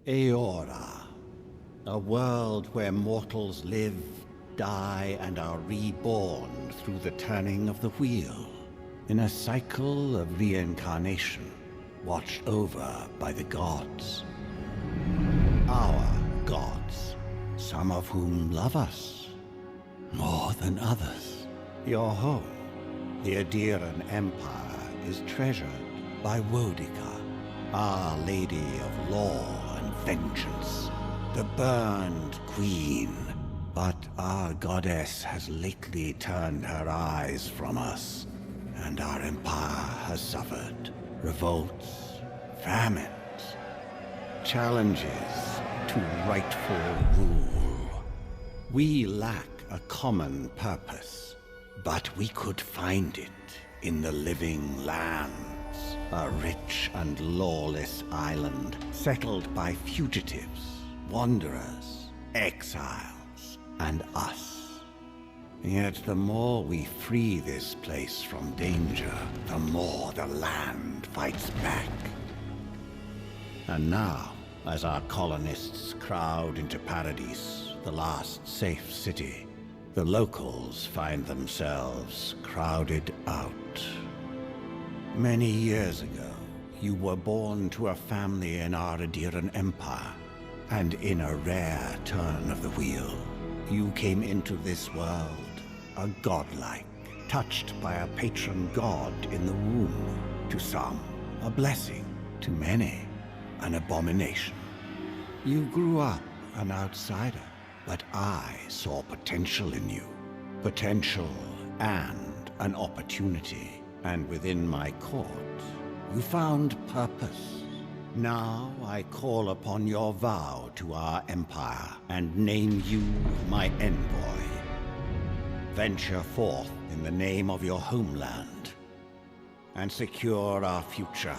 Eora, a world where mortals live, die, and are reborn through the turning of the wheel, in a cycle of reincarnation, watched over by the gods. Our gods, some of whom love us more than others. Your home, the Adiran Empire, is treasured by Wodica, Our Lady of Law and Vengeance, the Burned Queen. But our goddess has lately turned her eyes from us, and our empire has suffered revolts, famines, challenges to rightful rule. We lack a common purpose, but we could find it in the living lands, a rich and lawless island settled by fugitives, wanderers, exiles, and us. Yet the more we free this place from danger, the more the land fights back. And now, as our colonists crowd into Paradise, the last safe city, the locals find themselves crowded out. Many years ago, you were born to a family in our Adiran Empire, and in a rare turn of the wheel, you came into this world a godlike, touched by a patron god in the womb. To some, a blessing; to many, an abomination. You grew up an outsider, but I saw potential in you. Potential and an opportunity. And within my court, you found purpose. Now I call upon your vow to our empire and name you my envoy. Venture forth in the name of your homeland and secure our future.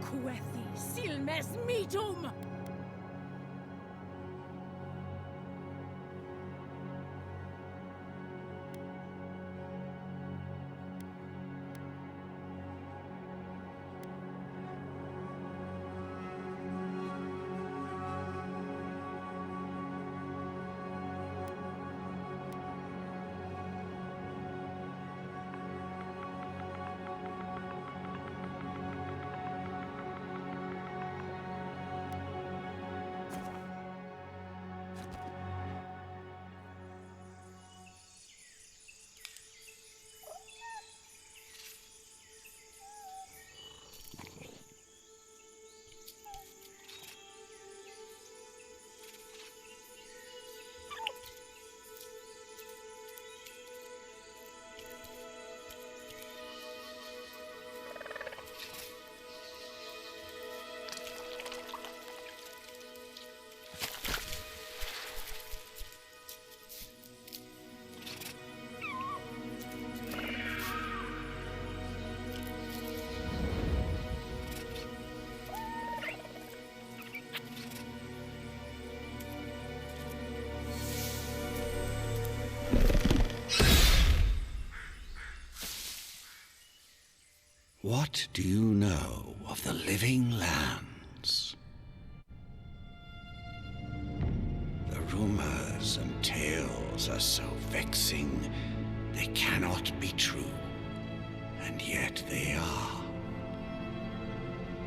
Quethi silmes metum! What do you know of the living lands? The rumors and tales are so vexing, they cannot be true, and yet they are.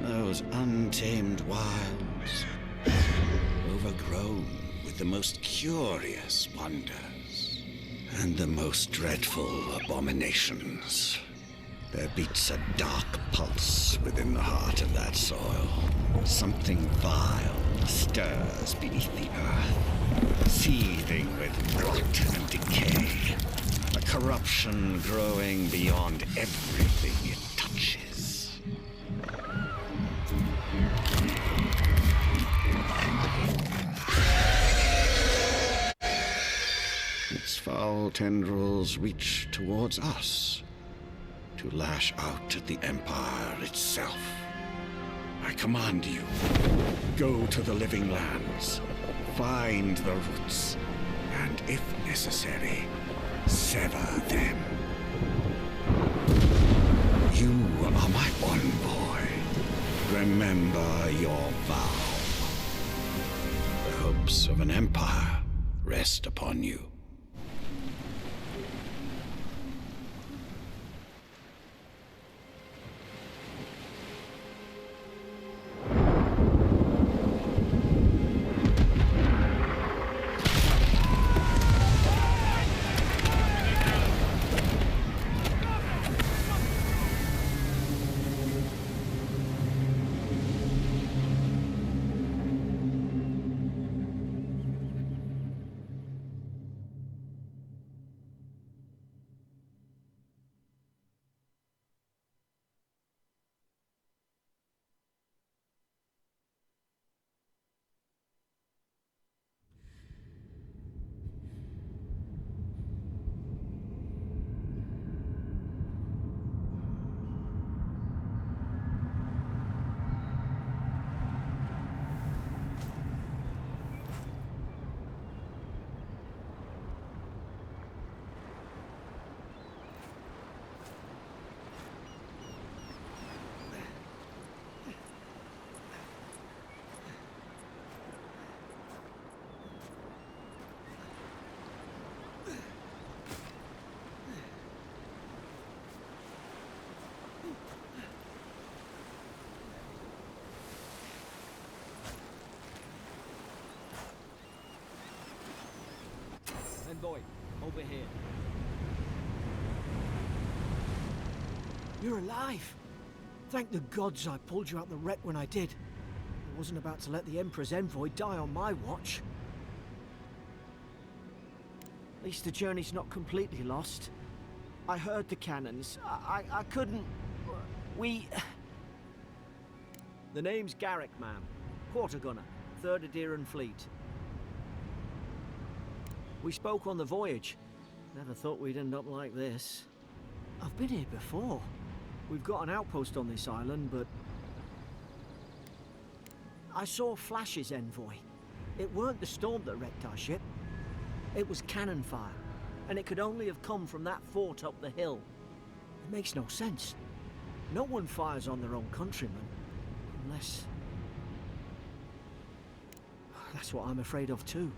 Those untamed wilds, overgrown with the most curious wonders, and the most dreadful abominations. There beats a dark pulse within the heart of that soil. Something vile stirs beneath the earth, seething with rot and decay. A corruption growing beyond everything it touches. Its foul tendrils reach towards us, to lash out at the Empire itself. I command you, go to the living lands, find the roots, and if necessary, sever them. You are my envoy. Remember your vow. The hopes of an empire rest upon you. Envoy, over here. You're alive! Thank the gods I pulled you out the wreck when I did. I wasn't about to let the Emperor's envoy die on my watch. At least the journey's not completely lost. I heard the cannons. I couldn't... We... The name's Garrick, ma'am. Quarter gunner, 3rd Adheran Fleet. We spoke on the voyage. Never thought we'd end up like this. I've been here before. We've got an outpost on this island, but I saw flashes, Envoy. It weren't the storm that wrecked our ship. It was cannon fire, and it could only have come from that fort up the hill. It makes no sense. No one fires on their own countrymen, unless... That's what I'm afraid of too.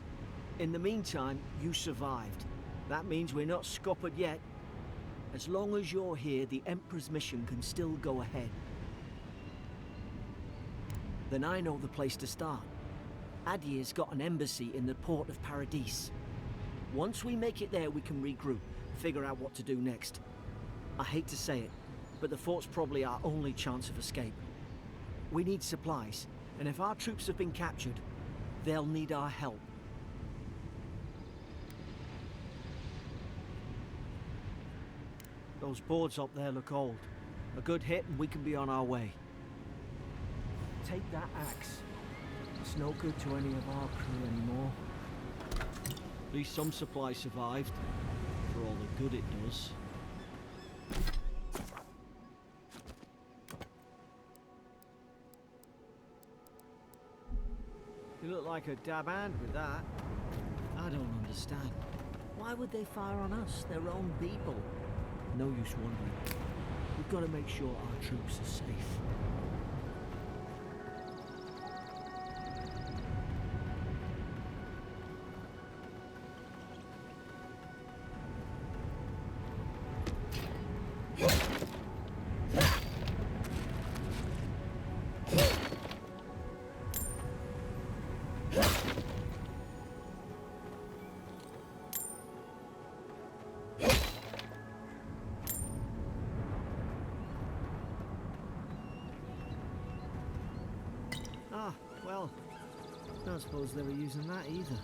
In the meantime, you survived. That means we're not scuppered yet. As long as you're here, the Emperor's mission can still go ahead. Then I know the place to start. Adir's got an embassy in the port of Paradis. Once we make it there, we can regroup, figure out what to do next. I hate to say it, but the fort's probably our only chance of escape. We need supplies, and if our troops have been captured, they'll need our help. Those boards up there look old. A good hit and we can be on our way. Take that axe. It's no good to any of our crew anymore. At least some supplies survived, for all the good it does. You look like a dab hand with that. I don't understand. Why would they fire on us, their own people? No use wondering. We've got to make sure our troops are safe. Ah, well, don't suppose they were using that either.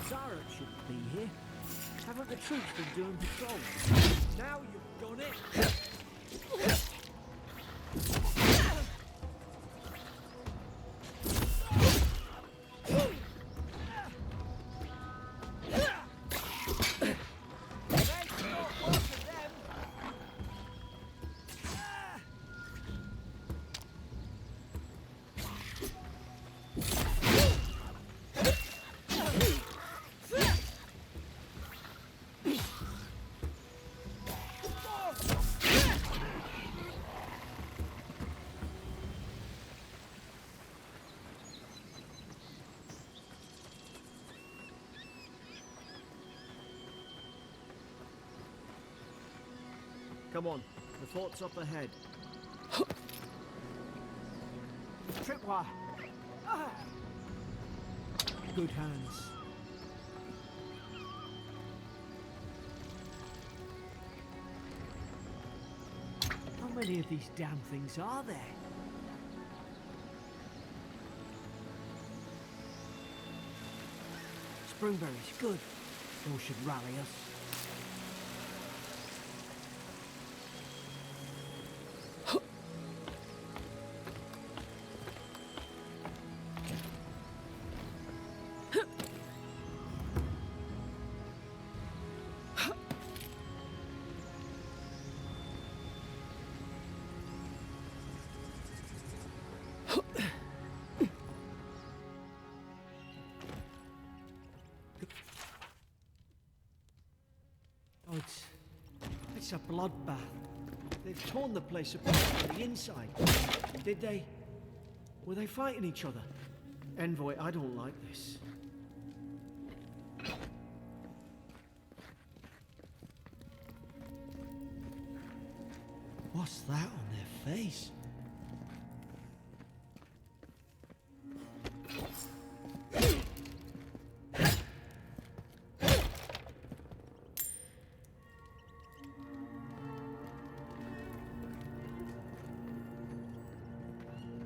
Zara shouldn't be here. Haven't the troops been doing patrols? Now you've done it! Come on, the fort's up ahead. Tripwire! Good hands. How many of these damn things are there? Springberries, good. Those should rally us. It's a bloodbath. They've torn the place apart from the inside. Did they? Were they fighting each other? Envoy, I don't like this. What's that on their face?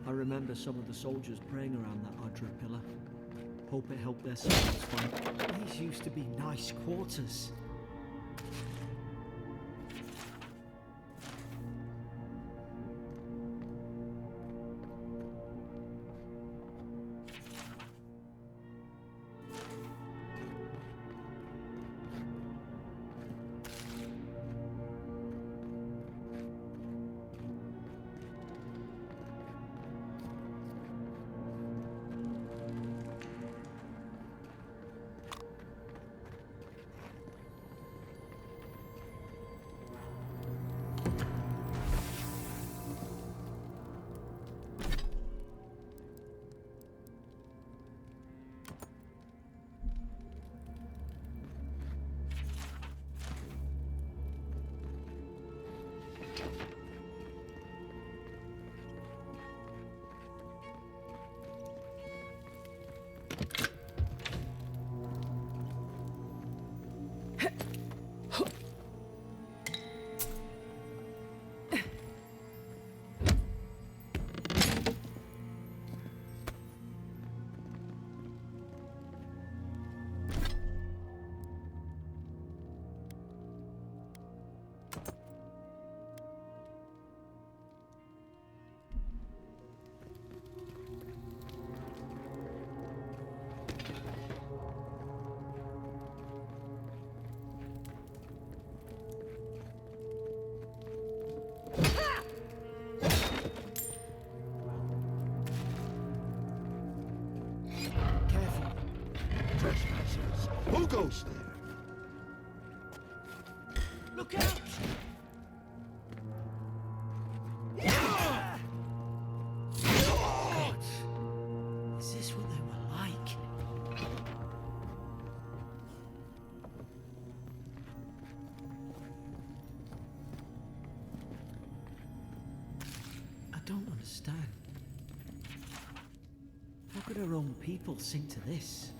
I remember some of the soldiers praying around that Adra pillar. Hope it helped their souls fight. These used to be nice quarters. Who goes there? Look out! God, is this what they were like? I don't understand. How could our own people sink to this?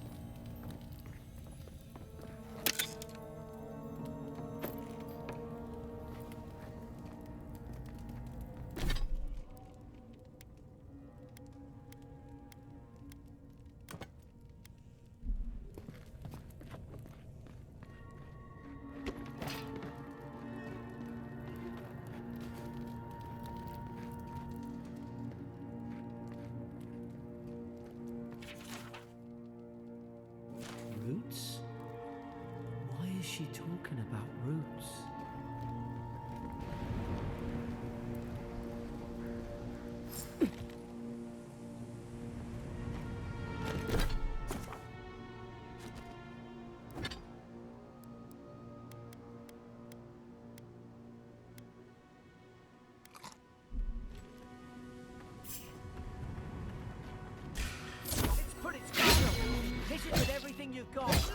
Roots? Why is she talking about roots? It's put its guard up. Hit it with everything you've got.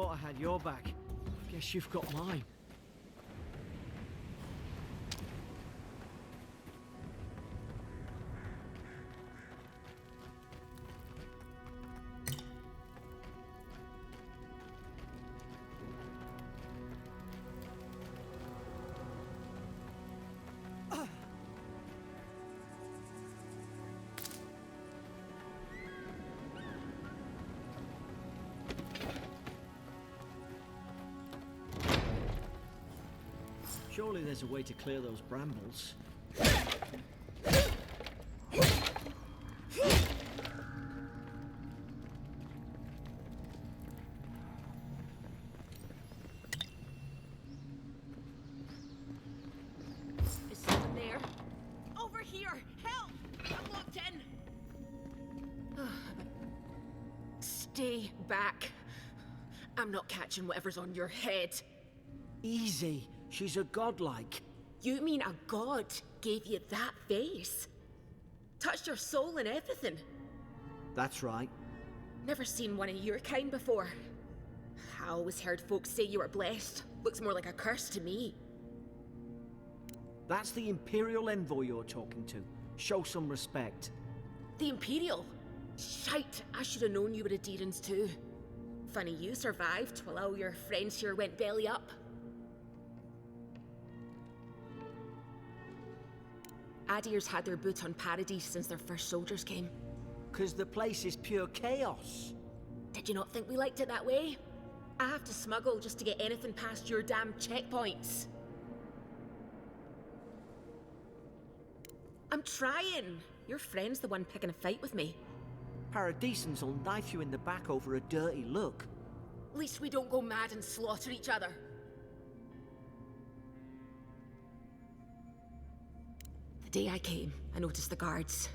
thought I had your back. Guess you've got mine. Surely there's a way to clear those brambles. Is someone there? Over here! Help! I'm locked in! Stay back. I'm not catching whatever's on your head. Easy. She's a godlike. You mean a god gave you that face? Touched your soul and everything? That's right. Never seen one of your kind before. I always heard folks say you were blessed. Looks more like a curse to me. That's the Imperial envoy you're talking to. Show some respect. The Imperial? Shite, I should have known you were a Deerans too. Funny you survived while all your friends here went belly up. Adir's had their boot on Paradise since their first soldiers came. 'Cause the place is pure chaos. Did you not think we liked it that way? I have to smuggle just to get anything past your damn checkpoints. I'm trying. Your friend's the one picking a fight with me. Paradisans will knife you in the back over a dirty look. At least we don't go mad and slaughter each other. The day I came, I noticed the guards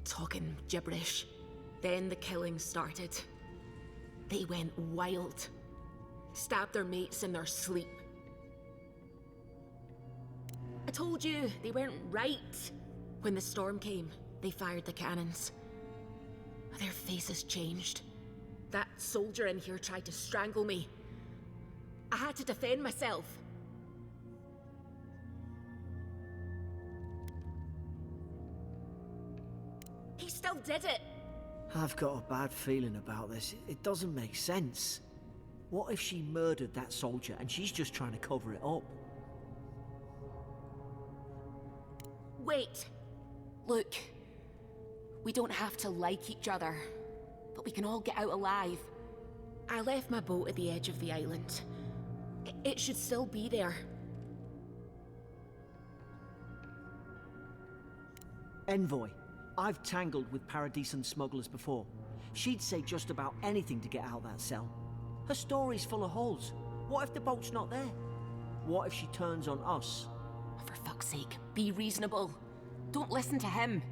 talking gibberish. Then the killing started. They went wild. Stabbed their mates in their sleep. I told you, they weren't right. When the storm came, they fired the cannons. Their faces changed. That soldier in here tried to strangle me. I had to defend myself. He still did it. I've got a bad feeling about this. It doesn't make sense. What if she murdered that soldier and she's just trying to cover it up? Wait. Look. We don't have to like each other, but we can all get out alive. I left my boat at the edge of the island. It should still be there. Envoy, I've tangled with Paradisan smugglers before. She'd say just about anything to get out that cell. Her story's full of holes. What if the boat's not there? What if she turns on us? For fuck's sake, be reasonable. Don't listen to him.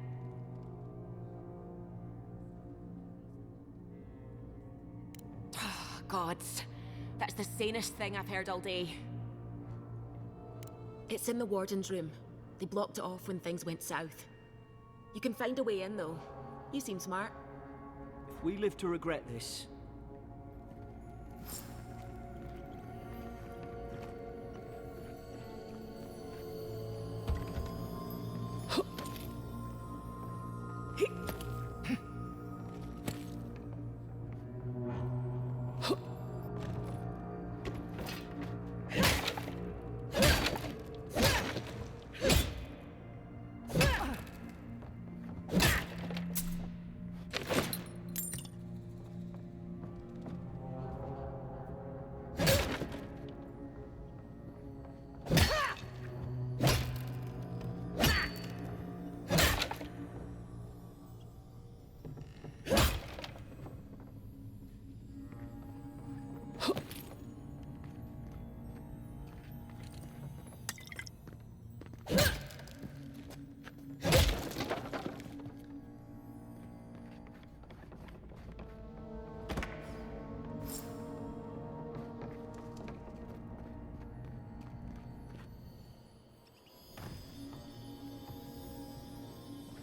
Gods, that's the sanest thing I've heard all day. It's in the warden's room. They blocked it off when things went south. You can find a way in, though. You seem smart. If we live to regret this...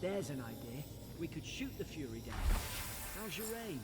There's an idea. We could shoot the Fury down. How's your aim?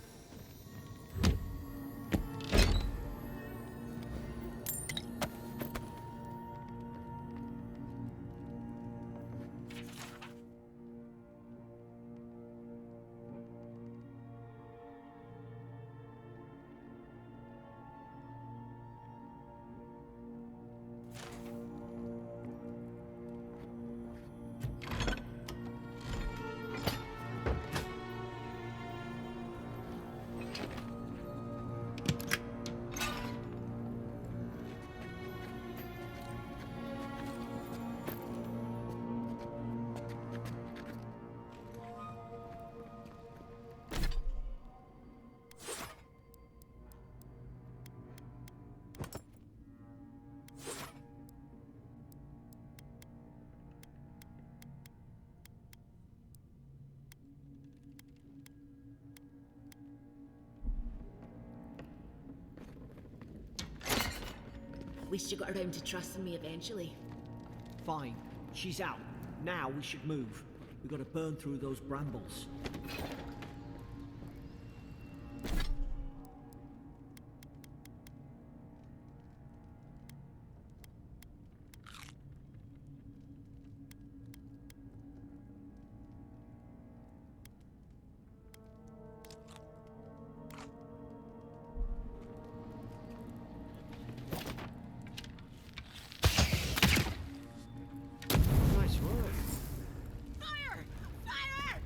least you got around to trusting me eventually. Fine. She's out. Now we should move. We gotta burn through those brambles. Nice work. Fire! Fire!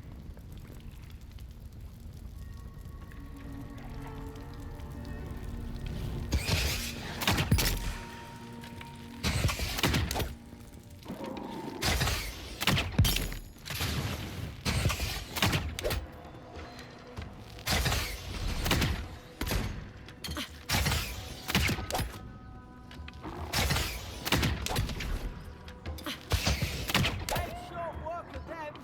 Hey, short work of them!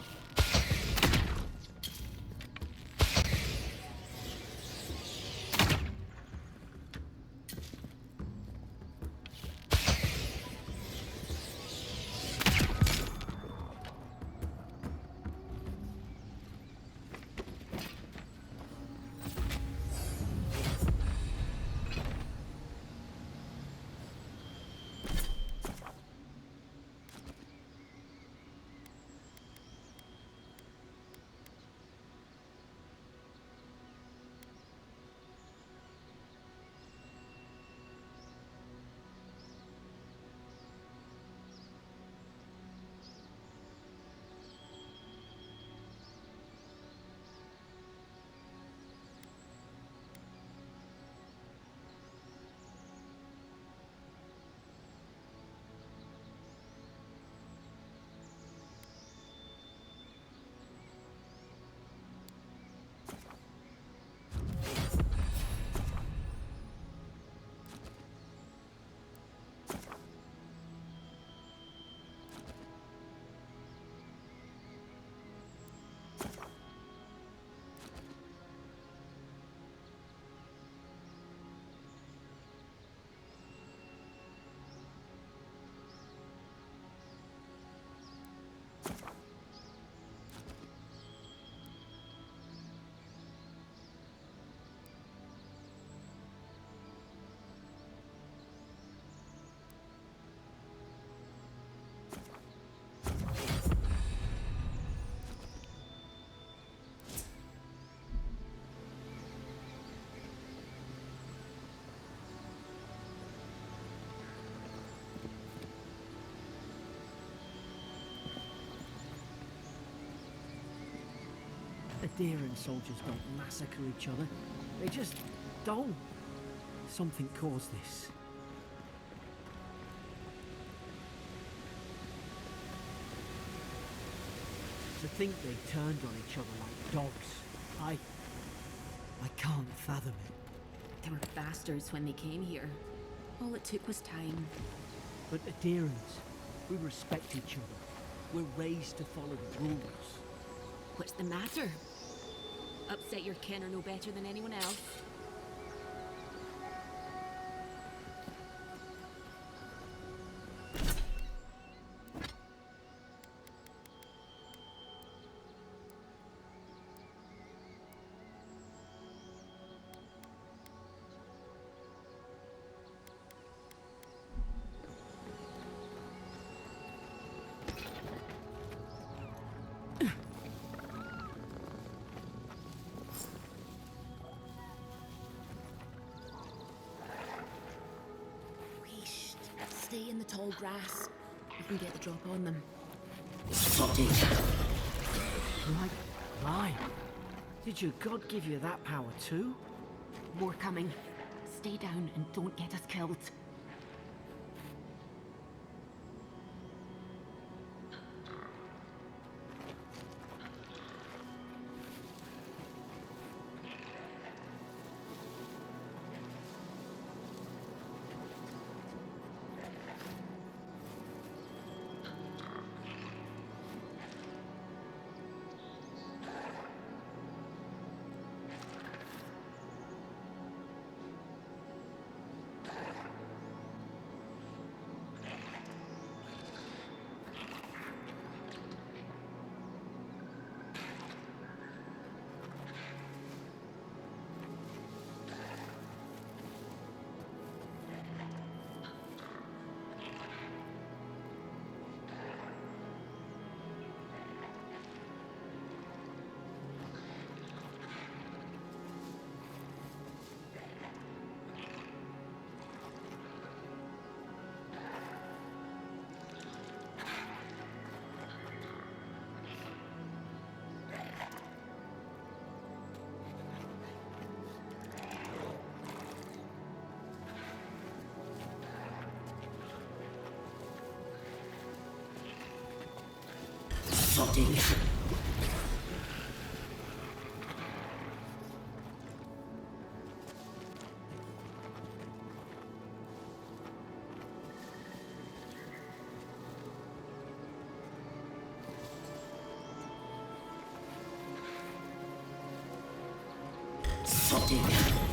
Adherent soldiers don't massacre each other. They just don't. Something caused this. To think they turned on each other like dogs. I can't fathom it. They were bastards when they came here. All it took was time. But adherents, we respect each other. We're raised to follow the rules. What's the matter? Upset your kin are no better than anyone else. Stay in the tall grass. We can get the drop on them. Like mine. Did your god give you that power too? More coming. Stay down and don't get us killed. Sodding. Sodding.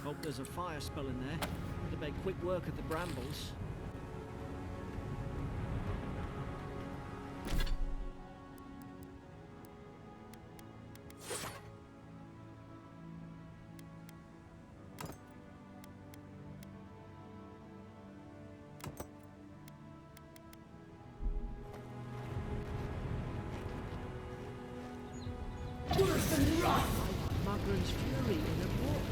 Hope there's a fire spell in there. Would have made quick work of the brambles. Magran's Fury in a book.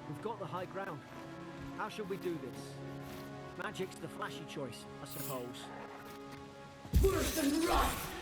We've got the high ground. How should we do this? Magic's the flashy choice, I suppose. Worse than rough!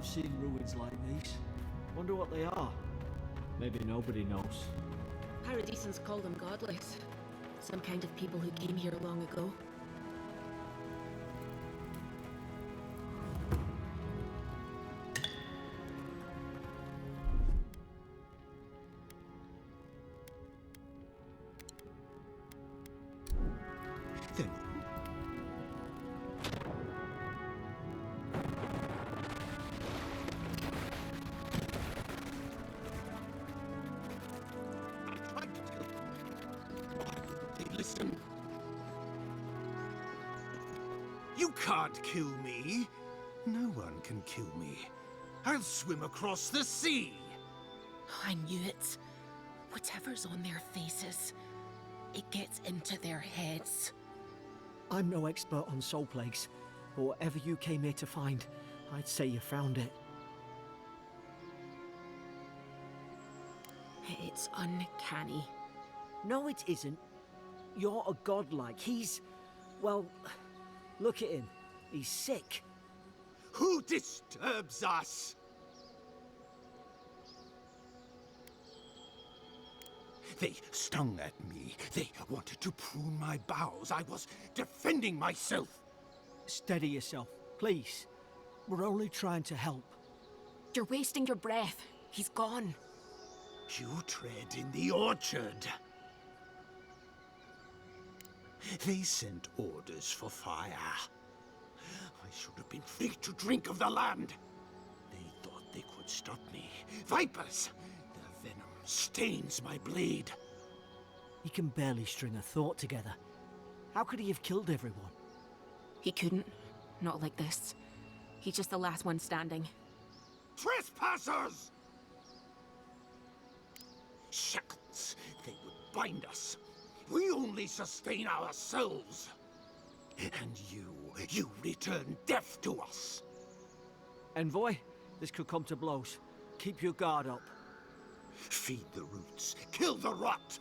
I've seen ruins like these. Wonder what they are. Maybe nobody knows. Paradisans call them godless. Some kind of people who came here long ago. Then listen. You can't kill me. No one can kill me. I'll swim across the sea. I knew it. Whatever's on their faces, it gets into their heads. I'm no expert on soul plagues, but whatever you came here to find, I'd say you found it. It's uncanny. No, it isn't. You're a godlike. He's... well, look at him. He's sick. Who disturbs us? They stung at me. They wanted to prune my bowels. I was defending myself. Steady yourself, please. We're only trying to help. You're wasting your breath. He's gone. You tread in the orchard. They sent orders for fire. I should have been free to drink of the land. They thought they could stop me. Vipers! Their venom stains my blade. He can barely string a thought together. How could he have killed everyone? He couldn't. Not like this. He's just the last one standing. Trespassers! Shackles. They would bind us. We only sustain ourselves. And you return death to us. Envoy, this could come to blows. Keep your guard up. Feed the roots. Kill the rot.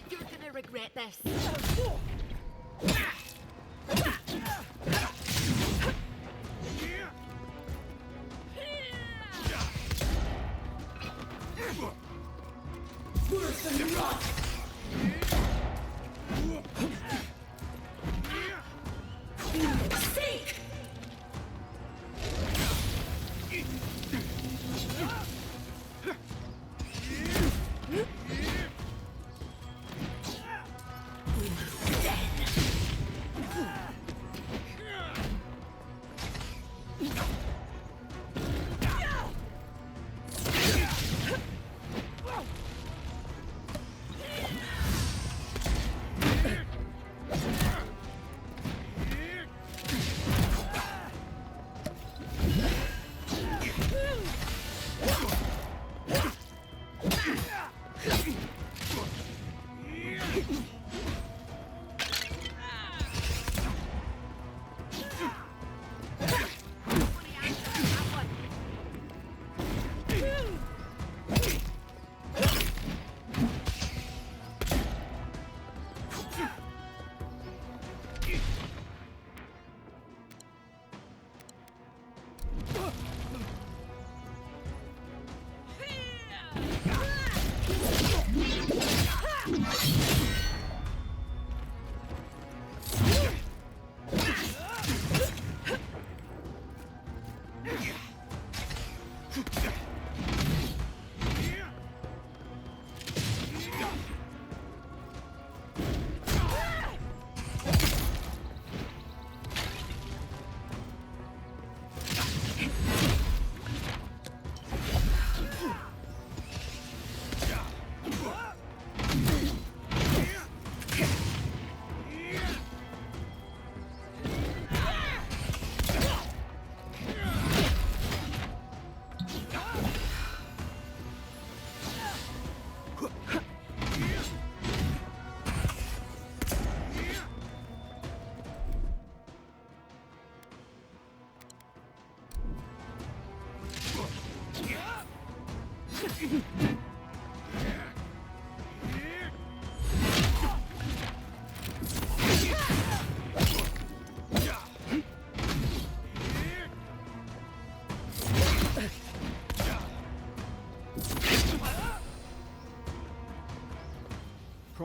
You're gonna regret this. Worse than rot! Seek!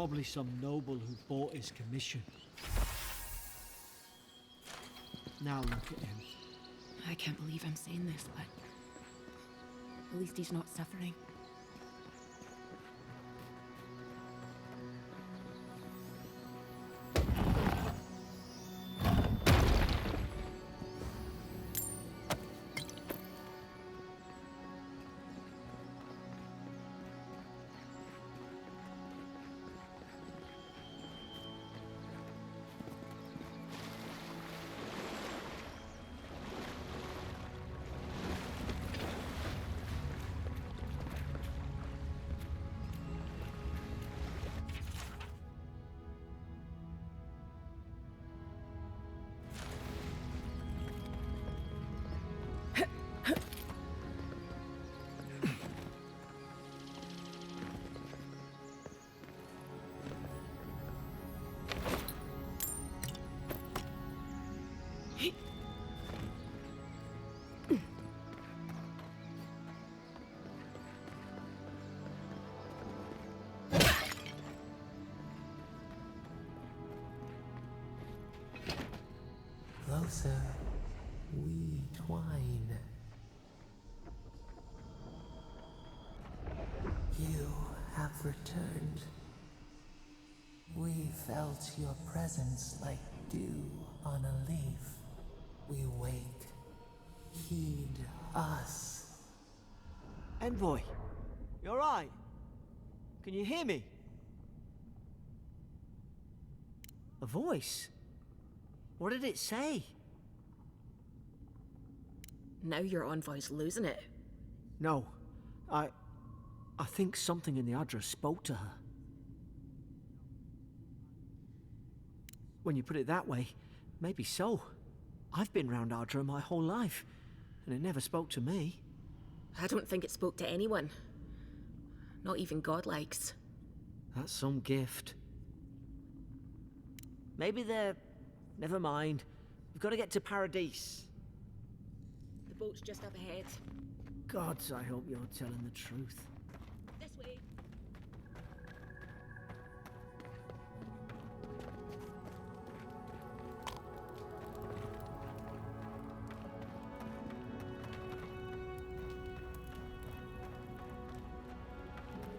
Probably some noble who bought his commission. Now look at him. I can't believe I'm saying this, but at least he's not suffering. Closer, we twine. You have returned. We felt your presence like dew on a leaf. We wake. Heed us. Envoy, you alright? Can you hear me? A voice? What did it say? Now your envoy's losing it. No, I think something in the address spoke to her. When you put it that way, maybe so. I've been round Ardra my whole life, and it never spoke to me. I don't think it spoke to anyone. Not even godlikes. That's some gift. Maybe they're... Never mind. We've got to get to Paradise. The boat's just up ahead. Gods, I hope you're telling the truth. This way.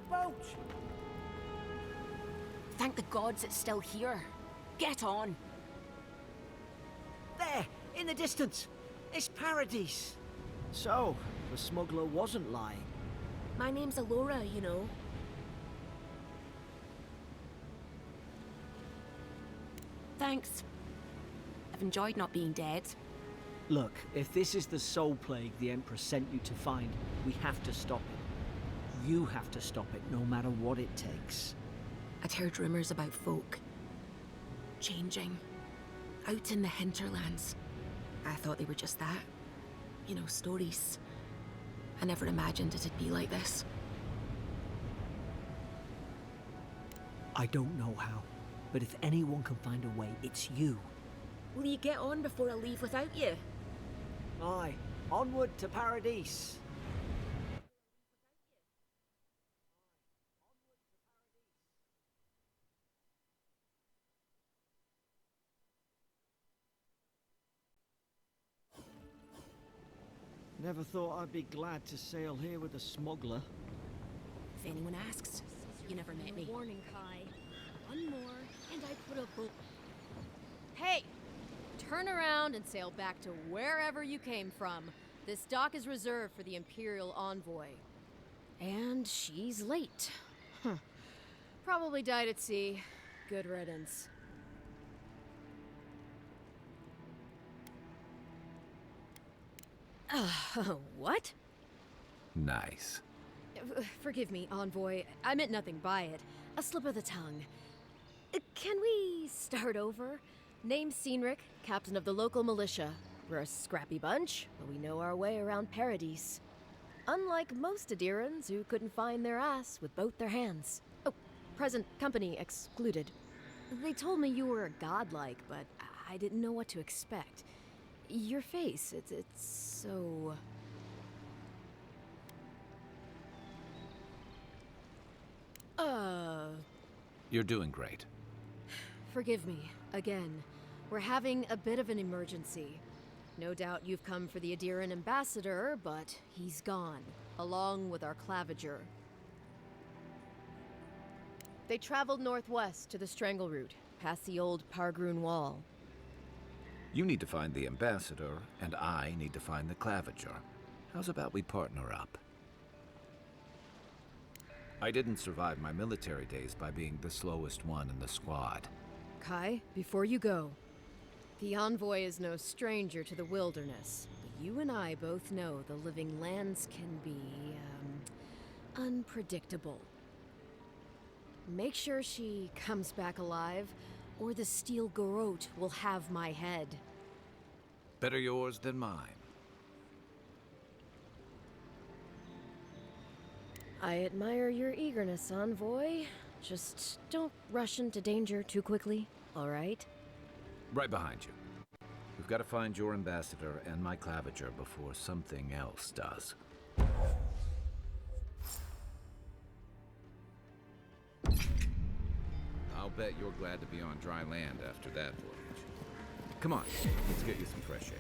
Boat! Thank the gods it's still here. Get on. There, in the distance. It's Paradise. So, the smuggler wasn't lying. My name's Alora, you know. Thanks. I've enjoyed not being dead. Look, if this is the soul plague the Emperor sent you to find, we have to stop it. You have to stop it, no matter what it takes. I'd heard rumors about folk changing out in the hinterlands. I thought they were just that. You know, stories. I never imagined it'd be like this. I don't know how, but if anyone can find a way, it's you. Will you get on before I leave without you? Aye, onward to Paradise. Never thought I'd be glad to sail here with a smuggler. If anyone asks, you never met me. Warning, Kai. One more, and I put a book. Hey! Turn around and sail back to wherever you came from. This dock is reserved for the Imperial Envoy. And she's late. Huh. Probably died at sea. Good riddance. What? Nice. Forgive me, Envoy. I meant nothing by it. A slip of the tongue. Can we start over? Name's Cynric, captain of the local militia. We're a scrappy bunch, but we know our way around Paradise. Unlike most Adirans who couldn't find their ass with both their hands. Oh, present company excluded. They told me you were a godlike, but I didn't know what to expect. Your face, it's so... You're doing great. Forgive me, again. We're having a bit of an emergency. No doubt you've come for the Adiran ambassador, but he's gone, along with our claviger. They traveled northwest to the Strangle Route, past the old Pargroon Wall. You need to find the ambassador, and I need to find the claviger. How's about we partner up? I didn't survive my military days by being the slowest one in the squad. Kai, before you go, the Envoy is no stranger to the wilderness, but you and I both know the living lands can be, unpredictable. Make sure she comes back alive, or the Steel Garrote will have my head. Better yours than mine. I admire your eagerness, Envoy. Just don't rush into danger too quickly, all right? Right behind you. We've got to find your ambassador and my claviger before something else does. I'll bet you're glad to be on dry land after that voyage. Come on, let's get you some fresh air.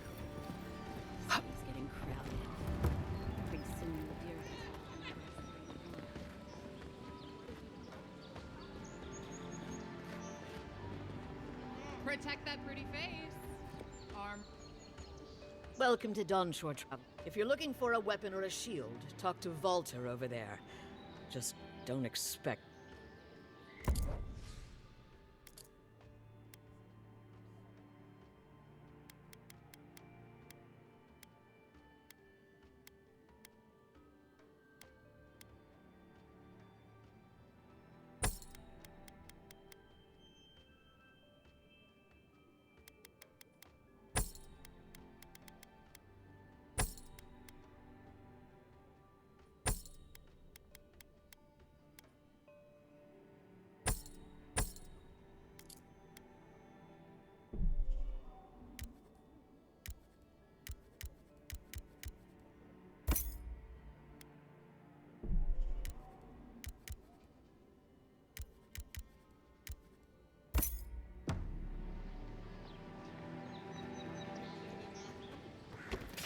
It's getting crowded. Pretty soon the deer. Protect that pretty face. Arm. Welcome to Donshore Travel. If you're looking for a weapon or a shield, talk to Walter over there. Just don't expect...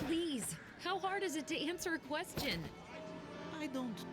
Please, how hard is it to answer a question? I don't...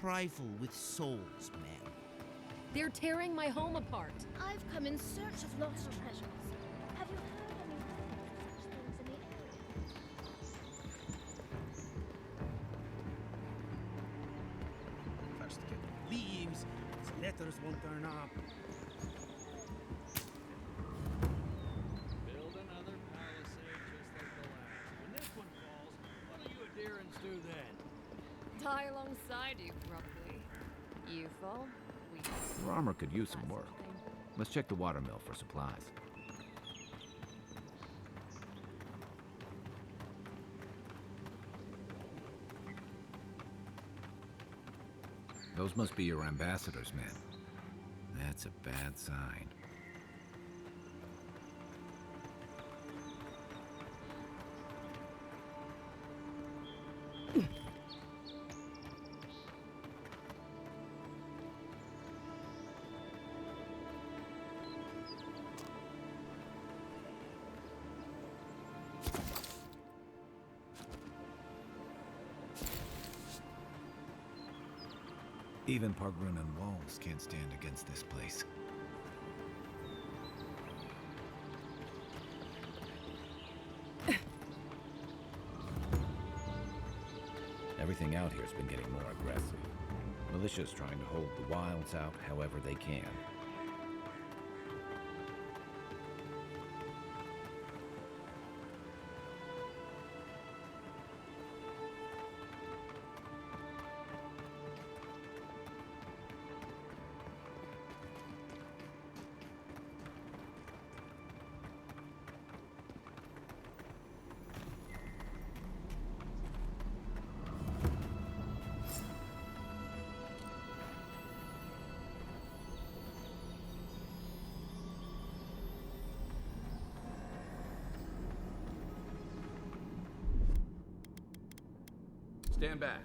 Trifle with souls, man. They're tearing my home apart. I've come in search of lost treasures. Have you heard any such things in the area? First get the leaves, his letters won't turn up. Build another palisade just like the last. When this one falls, what do you adherents do then? Die alongside do, probably. You fall, we fall. Your armor could use some That sort work. of thing. Let's check the watermill for supplies. Those must be your ambassador's men. That's a bad sign. Even Pargrunan walls can't stand against this place. Everything out here's been getting more aggressive. Militia's trying to hold the wilds out however they can. Stand back.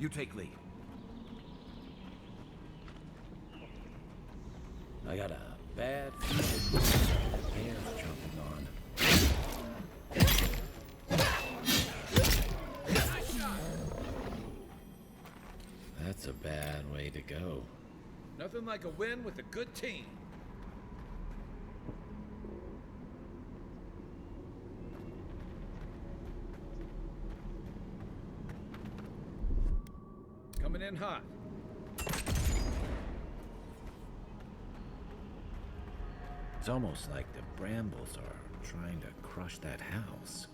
You take lead. I got a bad feeling hair's jumping on. That's a bad way to go. Nothing like a win with a good team. Coming in hot. It's almost like the brambles are trying to crush that house.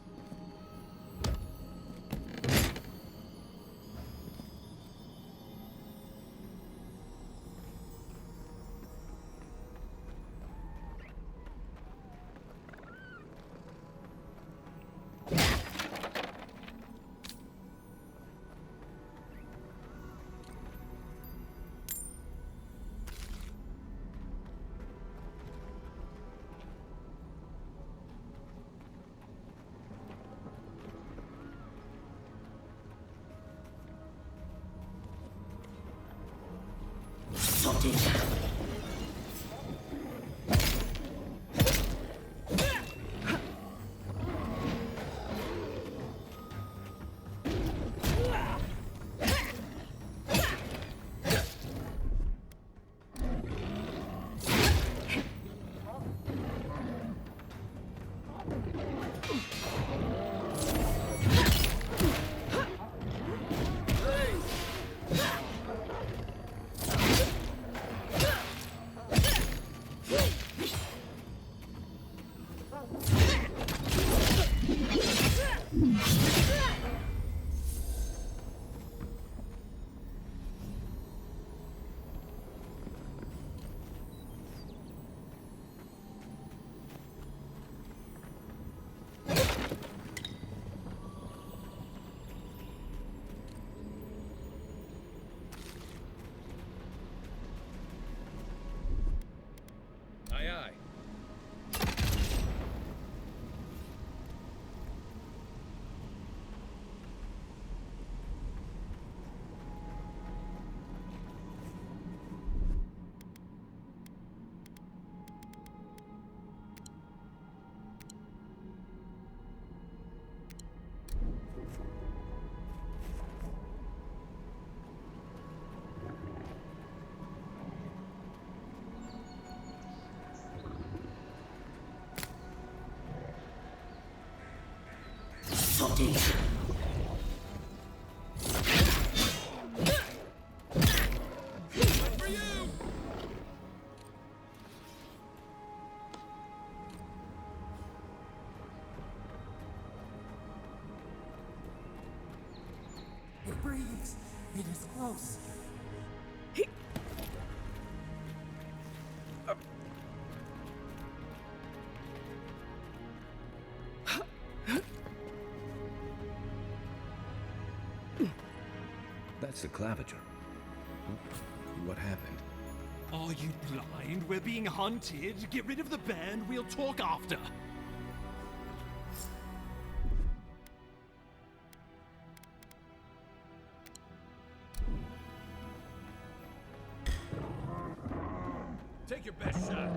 Soddy. It breathes. It is close. That's the claviger. What happened? Are you blind? We're being hunted. Get rid of the bear and we'll talk after. Take your best shot.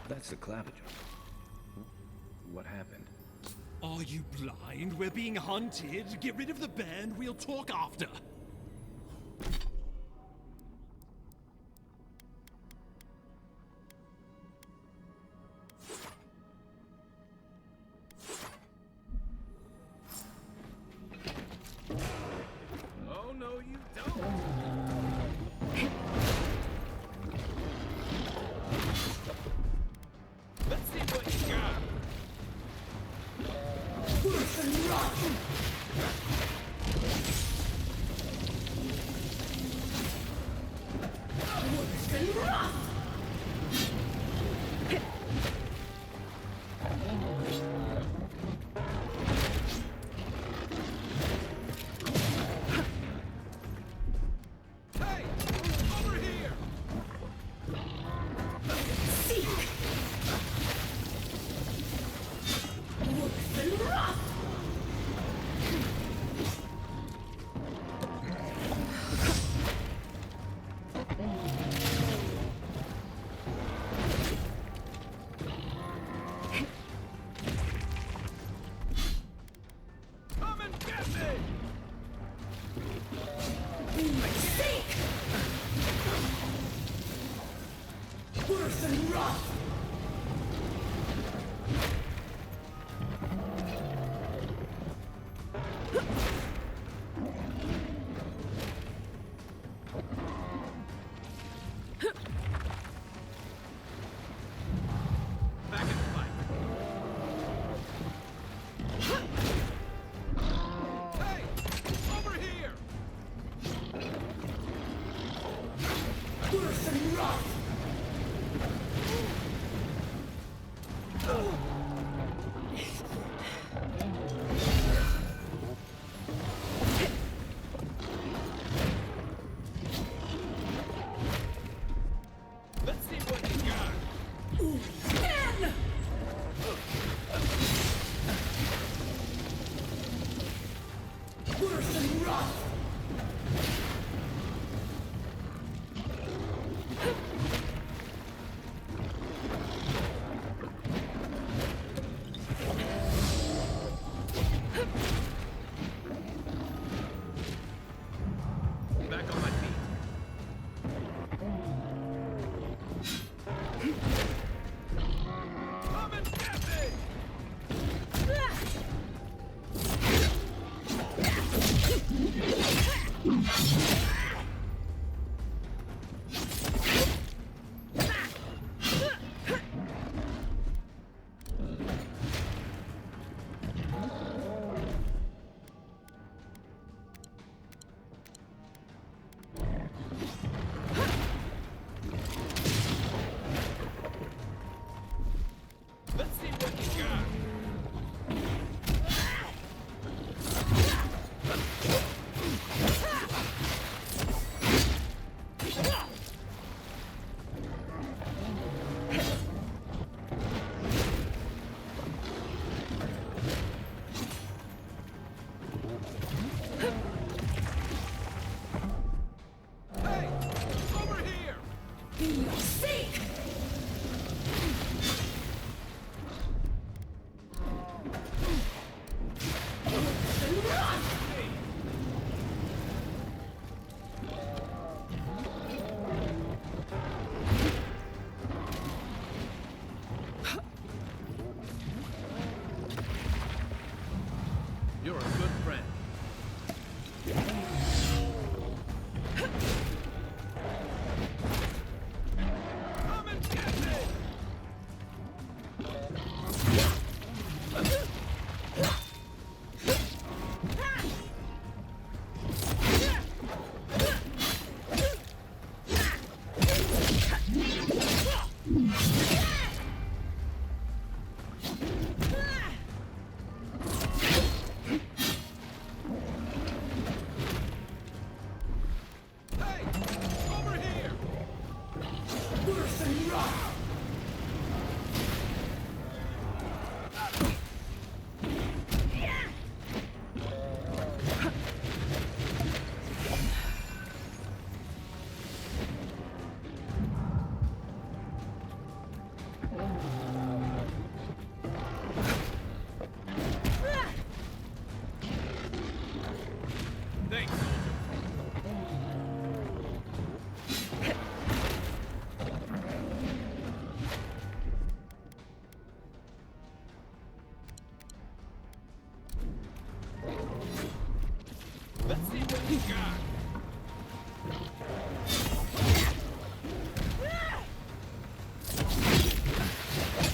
That's the claviger. What happened? Are you blind? We're being hunted. Get rid of the bear and we'll talk after. Oh, no, you don't. Let's see what you got. Worse than rotten! Worse than rotten! Hey, over here. Seek! Worse than rotten! Come and get me. Seek! Worse than rotten! Back in the fight. Hey, over here. Worse than rotten! Let's see what you got. Man! Worse than rotten! Back on my feet. Come and get me.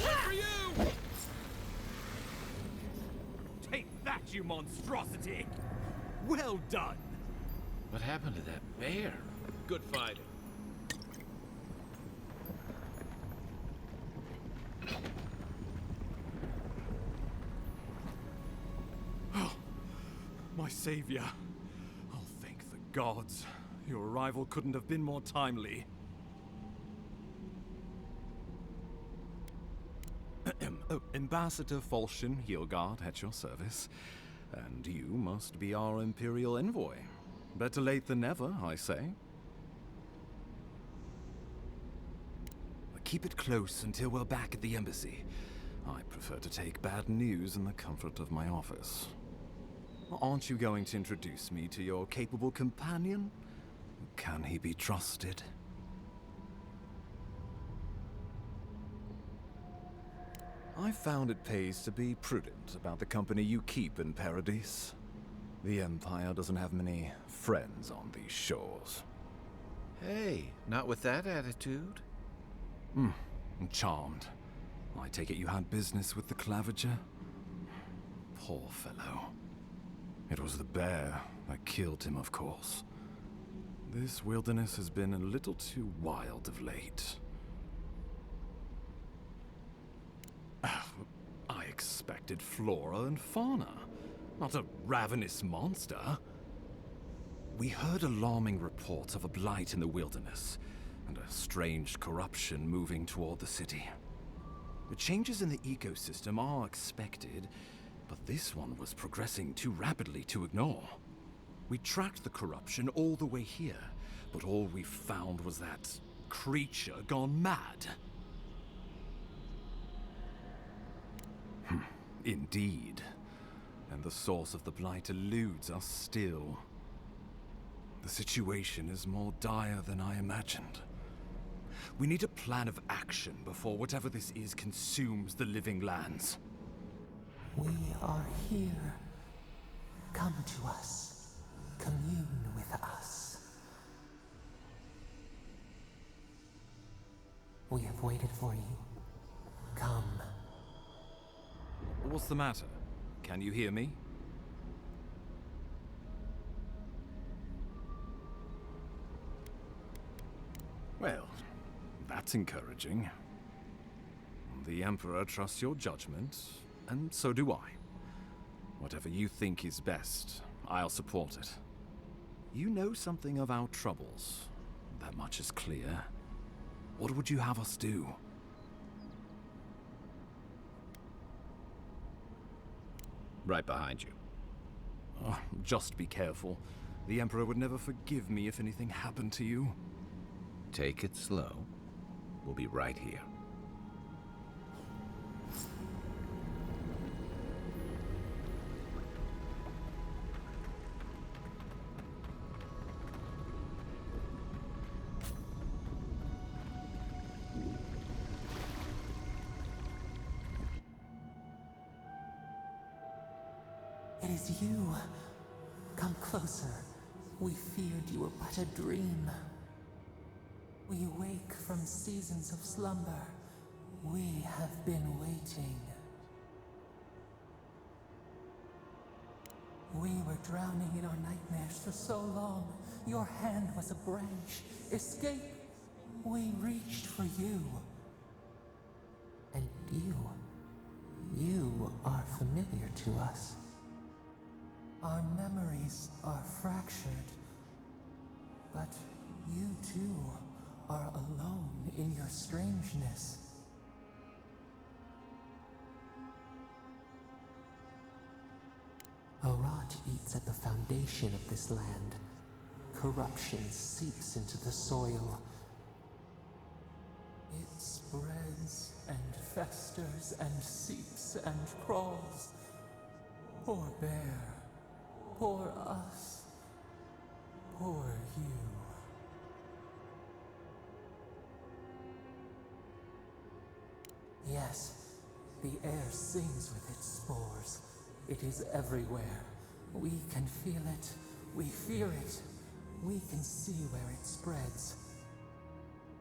For you! Take that, you monstrosity! Well done! What happened to that bear? Good fighting. My savior. Oh, thank the gods. Your arrival couldn't have been more timely. Ambassador Falchion Heelguard at your service. And you must be our Imperial envoy. Better late than never, I say. Keep it close until we're back at the embassy. I prefer to take bad news in the comfort of my office. Aren't you going to introduce me to your capable companion? Can he be trusted? I found it pays to be prudent about the company you keep in Paradise. The Empire doesn't have many friends on these shores. Hey, not with that attitude. I'm charmed. I take it you had business with the Clavager? Poor fellow. It was the bear that killed him, of course. This wilderness has been a little too wild of late. I expected flora and fauna, not a ravenous monster. We heard alarming reports of a blight in the wilderness, and a strange corruption moving toward the city. The changes in the ecosystem are expected, but this one was progressing too rapidly to ignore. We tracked the corruption all the way here, but all we found was that creature gone mad. Indeed. And the source of the blight eludes us still. The situation is more dire than I imagined. We need a plan of action before whatever this is consumes the living lands. We are here. Come to us. Commune with us. We have waited for you. Come. What's the matter? Can you hear me? Well, that's encouraging. The Emperor trusts your judgment, and so do I. Whatever you think is best, I'll support it. You know something of our troubles. That much is clear. What would you have us do? Right behind you. Oh, just be careful. The Emperor would never forgive me if anything happened to you. Take it slow. We'll be right here. It is you. Come closer. We feared you were but a dream. We wake from seasons of slumber. We have been waiting. We were drowning in our nightmares for so long. Your hand was a branch. Escape! We reached for you. And you are familiar to us. Our memories are fractured. But you too are alone in your strangeness. A rot eats at the foundation of this land. Corruption seeps into the soil. It spreads and festers and seeps and crawls. Poor bear. Poor us. Poor you. Yes, the air sings with its spores. It is everywhere. We can feel it. We fear it. We can see where it spreads.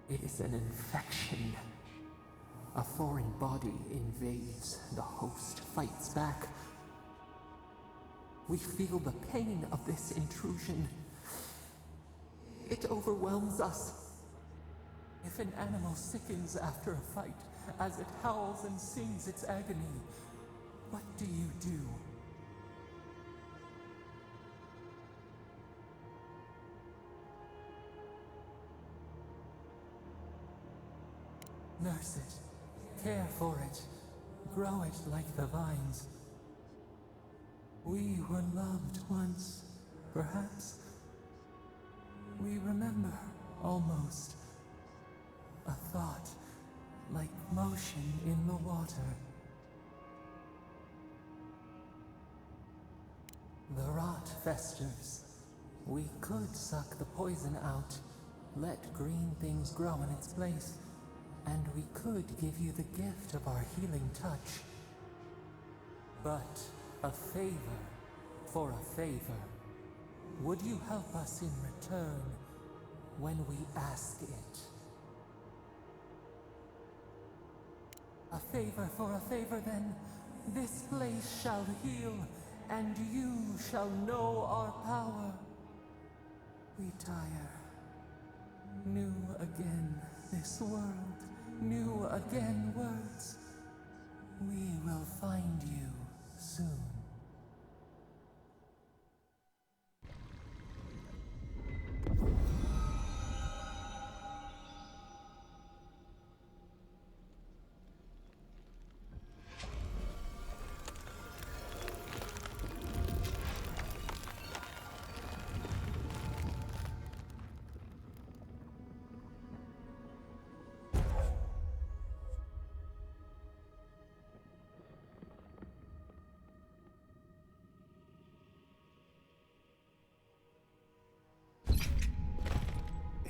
It is an infection. A foreign body invades, the host fights back. We feel the pain of this intrusion. It overwhelms us. If an animal sickens after a fight, as it howls and sings its agony, what do you do? Nurse it, care for it, grow it like the vines. We were loved once, perhaps. We remember, almost. A thought, like motion in the water. The rot festers. We could suck the poison out, let green things grow in its place, and we could give you the gift of our healing touch. But a favor for a favor. Would you help us in return when we ask it? A favor for a favor, then. This place shall heal, and you shall know our power. We tire. New again this world, new again words. We will find you soon.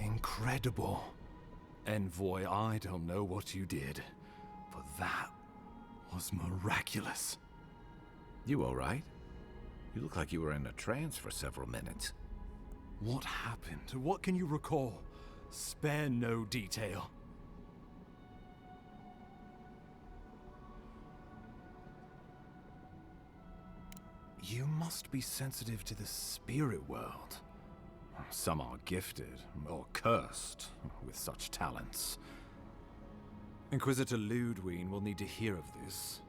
Incredible. Envoy, I don't know what you did, but that was miraculous. You all right? You look like you were in a trance for several minutes. What happened? What can you recall? Spare no detail. You must be sensitive to the spirit world. Some are gifted, or cursed, with such talents. Inquisitor Ludwig will need to hear of this.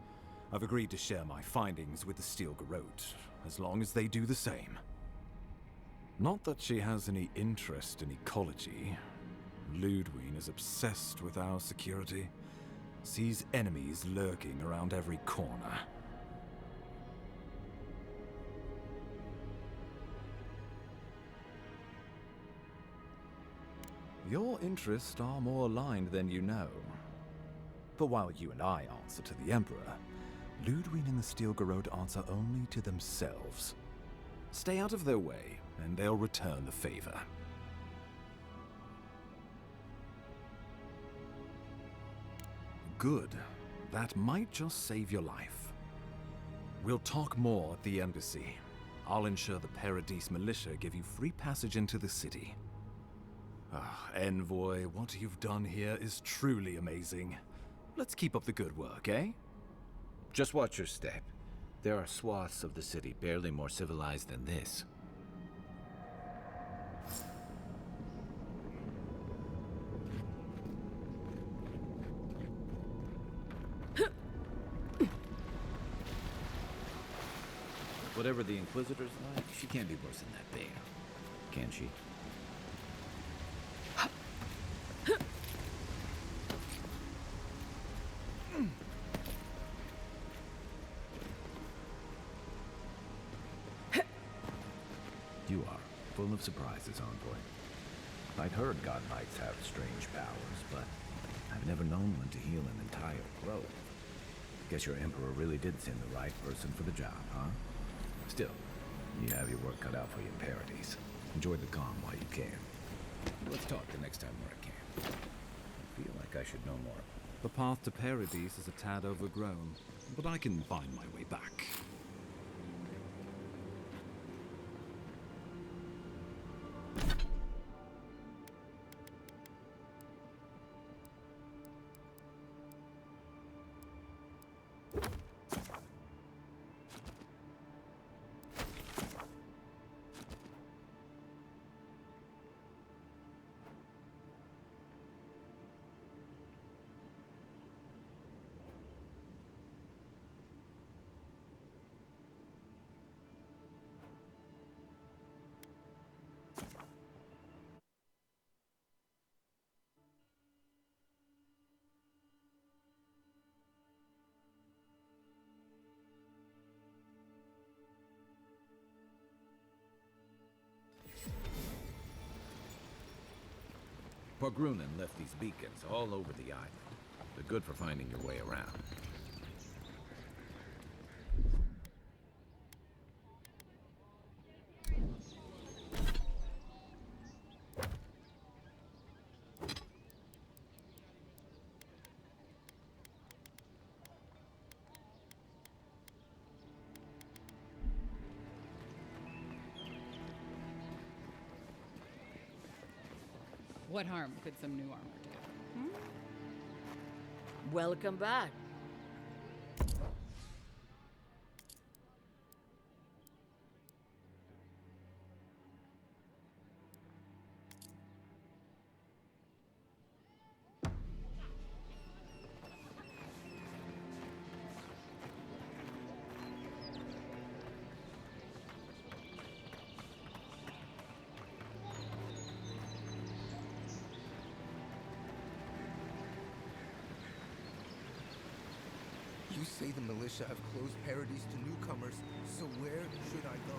I've agreed to share my findings with the Steel Garrote, as long as they do the same. Not that she has any interest in ecology. Ludwig is obsessed with our security, sees enemies lurking around every corner. Your interests are more aligned than you know. But while you and I answer to the Emperor, Ludwig and the Steel Garrote answer only to themselves. Stay out of their way, and they'll return the favor. Good. That might just save your life. We'll talk more at the embassy. I'll ensure the Paradise militia give you free passage into the city. Envoy, what you've done here is truly amazing. Let's keep up the good work, eh? Just watch your step. There are swaths of the city barely more civilized than this. Whatever the Inquisitor's like, she can't be worse than that bear. Can she? You are full of surprises, Envoy. I'd heard God Knights have strange powers, but I've never known one to heal an entire grove. Guess your Emperor really did send the right person for the job, huh? Still, you have your work cut out for you in Paradise. Enjoy the calm while you can. Let's talk the next time we're at camp. I feel like I should know more. The path to Paradise is a tad overgrown, but I can find my way back. Pogrunin left these beacons all over the island. They're good for finding your way around. What harm could some new armor do? Hmm? Welcome back. You say the militia have closed Paradise to newcomers, so where should I go?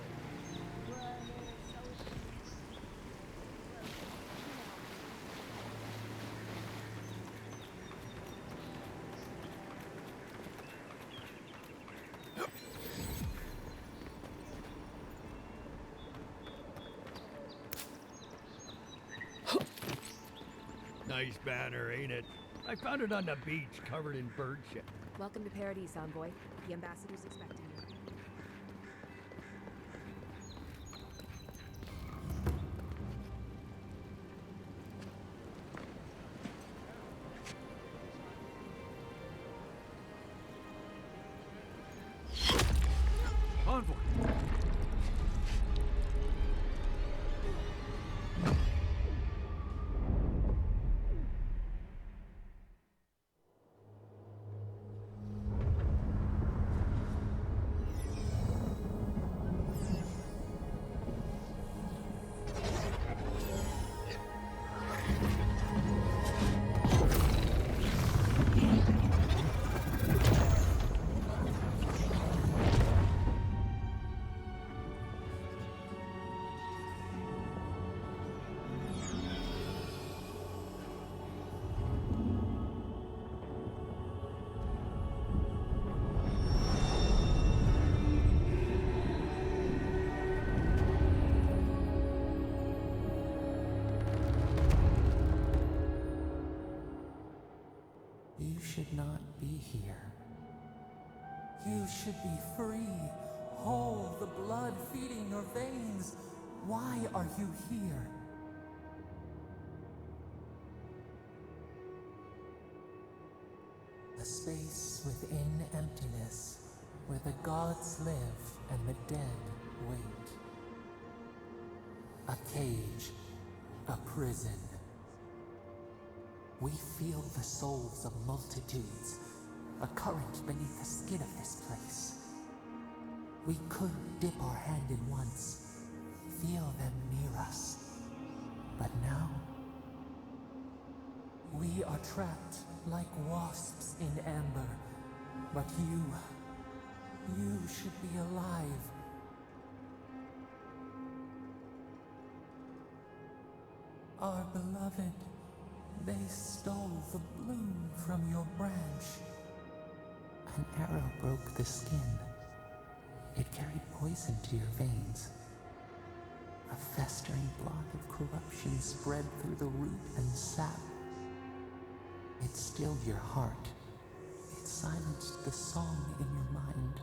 Nice banner, ain't it? I found it on the beach, covered in bird shit. Welcome to Paradise, Envoy. The ambassador's expecting you. Envoy! You should not be here. You should be free, whole, the blood feeding your veins. Why are you here? A space within emptiness, where the gods live and the dead wait. A cage, a prison. We feel the souls of multitudes, a current beneath the skin of this place. We could dip our hand in once, feel them near us. But now, we are trapped like wasps in amber. But you should be alive. Our beloved, they stole the bloom from your branch. An arrow broke the skin. It carried poison to your veins. A festering blot of corruption spread through the root and sap. It stilled your heart. It silenced the song in your mind.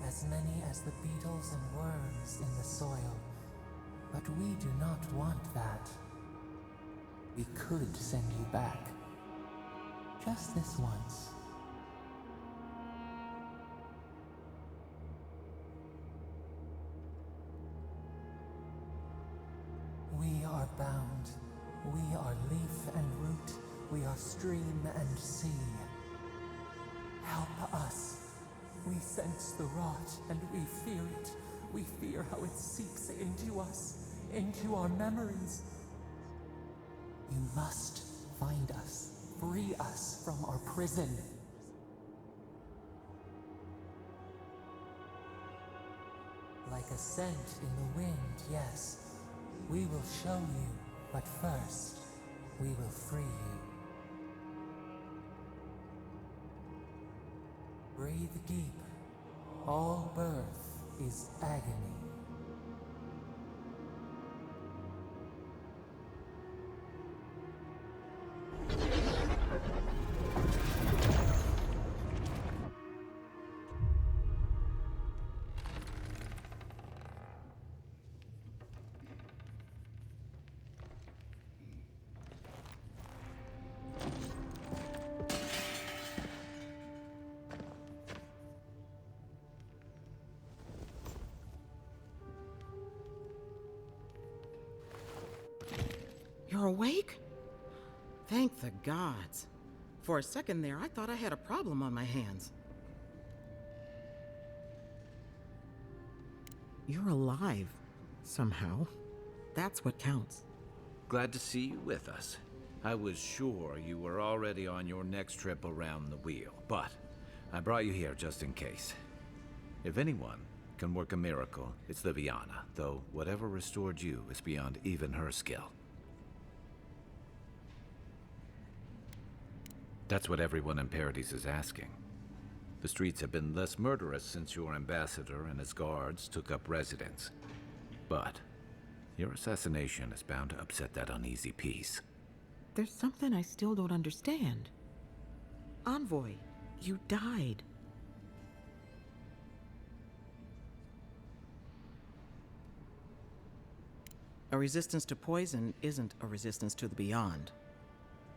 As many as the beetles and worms in the soil. But we do not want that. We could send you back. Just this once. We are bound. We are leaf and root. We are stream and sea. Help us. We sense the rot and we fear it. We fear how it seeps into us, into our memories. You must find us, free us from our prison. Like like a scent in the wind, yes. We will show you, but first, we will free you. Breathe deep. All birth is agony. You're awake? Thank the gods. For a second there, I thought I had a problem on my hands. You're alive, somehow. That's what counts. Glad to see you with us. I was sure you were already on your next trip around the wheel, but I brought you here just in case. If anyone can work a miracle, it's Liviana, though whatever restored you is beyond even her skill. That's what everyone in Paradise is asking. The streets have been less murderous since your ambassador and his guards took up residence. But your assassination is bound to upset that uneasy peace. There's something I still don't understand. Envoy, you died. A resistance to poison isn't a resistance to the beyond.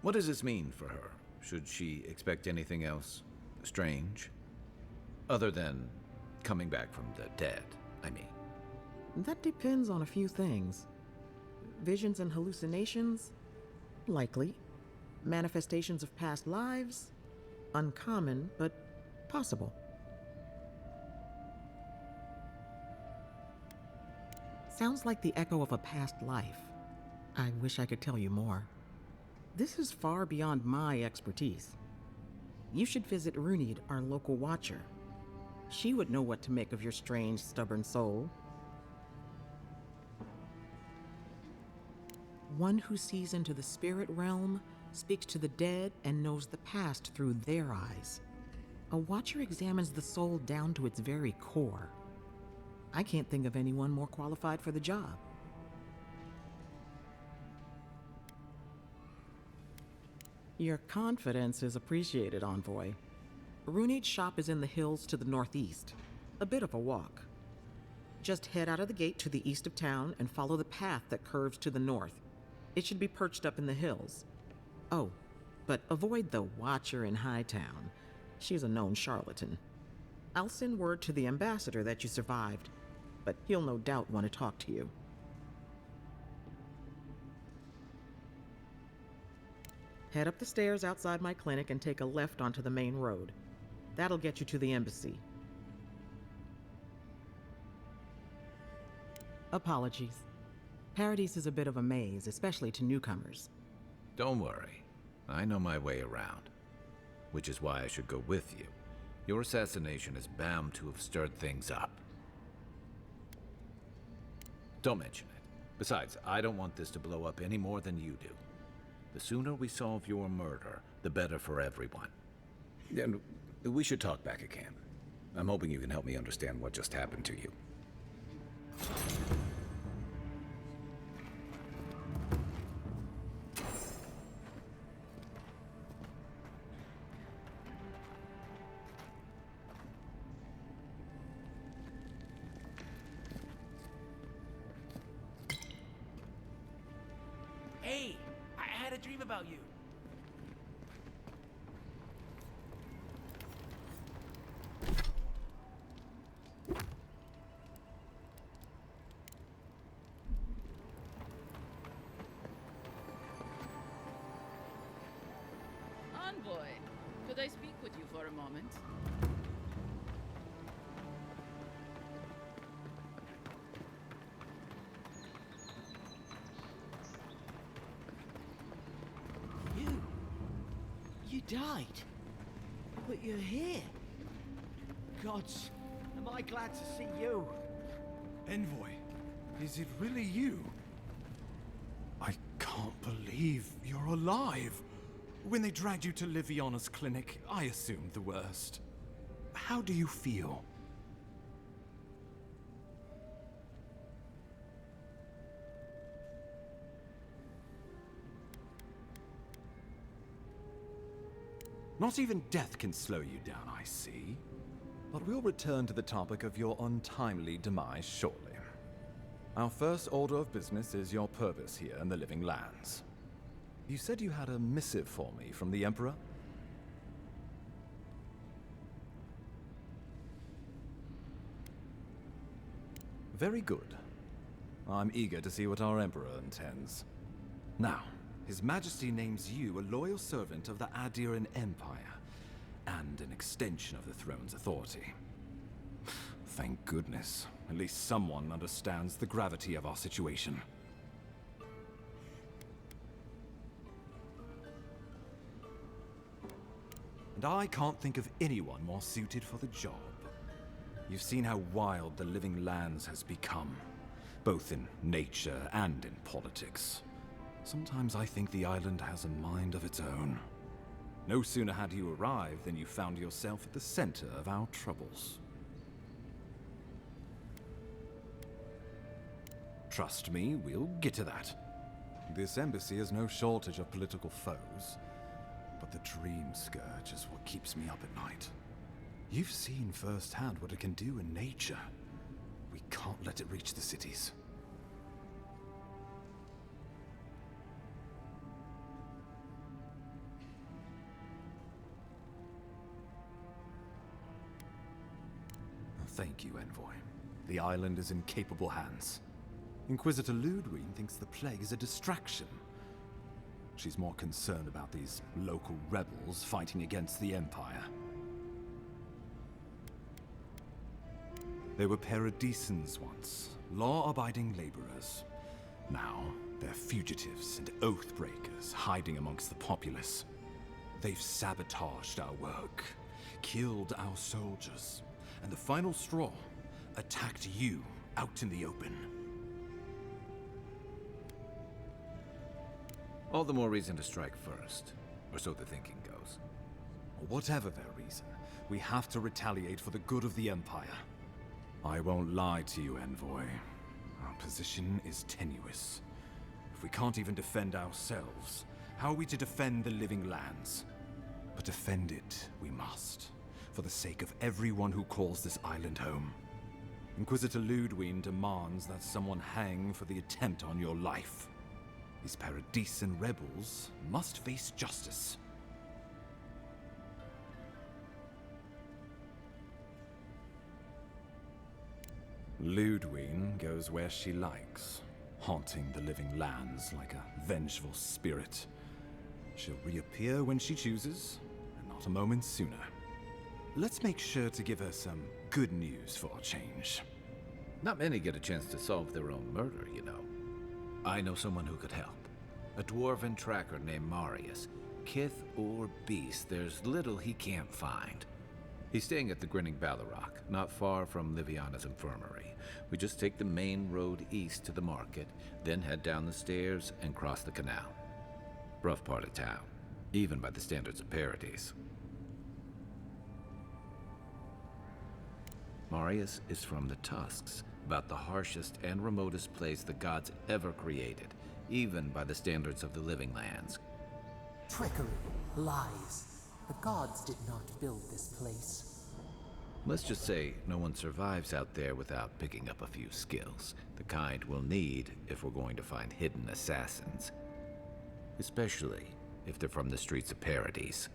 What does this mean for her? Should she expect anything else strange? Other than coming back from the dead, I mean. That depends on a few things. Visions and hallucinations? Likely. Manifestations of past lives? Uncommon, but possible. Sounds like the echo of a past life. I wish I could tell you more. This is far beyond my expertise. You should visit Runid, our local watcher. She would know what to make of your strange, stubborn soul. One who sees into the spirit realm, speaks to the dead, and knows the past through their eyes. A watcher examines the soul down to its very core. I can't think of anyone more qualified for the job. Your confidence is appreciated, Envoy. Runid's shop is in the hills to the northeast. A bit of a walk. Just head out of the gate to the east of town and follow the path that curves to the north. It should be perched up in the hills. Oh, but avoid the Watcher in Hightown. She's a known charlatan. I'll send word to the ambassador that you survived, but he'll no doubt want to talk to you. Head up the stairs outside my clinic and take a left onto the main road. That'll get you to the embassy. Apologies. Paradise is a bit of a maze, especially to newcomers. Don't worry. I know my way around. Which is why I should go with you. Your assassination is bound to have stirred things up. Don't mention it. Besides, I don't want this to blow up any more than you do. The sooner we solve your murder, the better for everyone. And we should talk back at camp. I'm hoping you can help me understand what just happened to you. Hey, I had a dream about you. Envoy, could I speak with you for a moment? You died. But you're here. Gods, am I glad to see you. Envoy, is it really you? I can't believe you're alive. When they dragged you to Liviana's clinic, I assumed the worst. How do you feel? Not even death can slow you down, I see. But we'll return to the topic of your untimely demise shortly. Our first order of business is your purpose here in the Living Lands. You said you had a missive for me from the Emperor? Very good. I'm eager to see what our Emperor intends. Now, His Majesty names you a loyal servant of the Adiran Empire, and an extension of the throne's authority. Thank goodness. At least someone understands the gravity of our situation. And I can't think of anyone more suited for the job. You've seen how wild the Living Lands has become, both in nature and in politics. Sometimes I think the island has a mind of its own. No sooner had you arrived than you found yourself at the center of our troubles. Trust me, we'll get to that. This embassy has no shortage of political foes, but the Dream Scourge is what keeps me up at night. You've seen firsthand what it can do in nature. We can't let it reach the cities. Thank you, Envoy. The island is in capable hands. Inquisitor Ludwig thinks the plague is a distraction. She's more concerned about these local rebels fighting against the Empire. They were Paradisans once, law-abiding laborers. Now, they're fugitives and oath-breakers hiding amongst the populace. They've sabotaged our work, killed our soldiers, and the final straw, attacked you out in the open. All the more reason to strike first, or so the thinking goes. Whatever their reason, we have to retaliate for the good of the Empire. I won't lie to you, Envoy. Our position is tenuous. If we can't even defend ourselves, how are we to defend the Living Lands? But defend it we must, for the sake of everyone who calls this island home. Inquisitor Ludwig demands that someone hang for the attempt on your life. These Paradisan rebels must face justice. Ludwig goes where she likes, haunting the Living Lands like a vengeful spirit. She'll reappear when she chooses, and not a moment sooner. Let's make sure to give her some good news for a change. Not many get a chance to solve their own murder, you know. I know someone who could help. A dwarven tracker named Marius. Kith or beast, there's little he can't find. He's staying at the Grinning Ballarrock, not far from Liviana's infirmary. We just take the main road east to the market, then head down the stairs and cross the canal. Rough part of town, even by the standards of Paradis. Marius is from the Tusks, about the harshest and remotest place the gods ever created, even by the standards of the Living Lands. Trickery, lies. The gods did not build this place. Let's just say no one survives out there without picking up a few skills, the kind we'll need if we're going to find hidden assassins. Especially if they're from the streets of Paradis.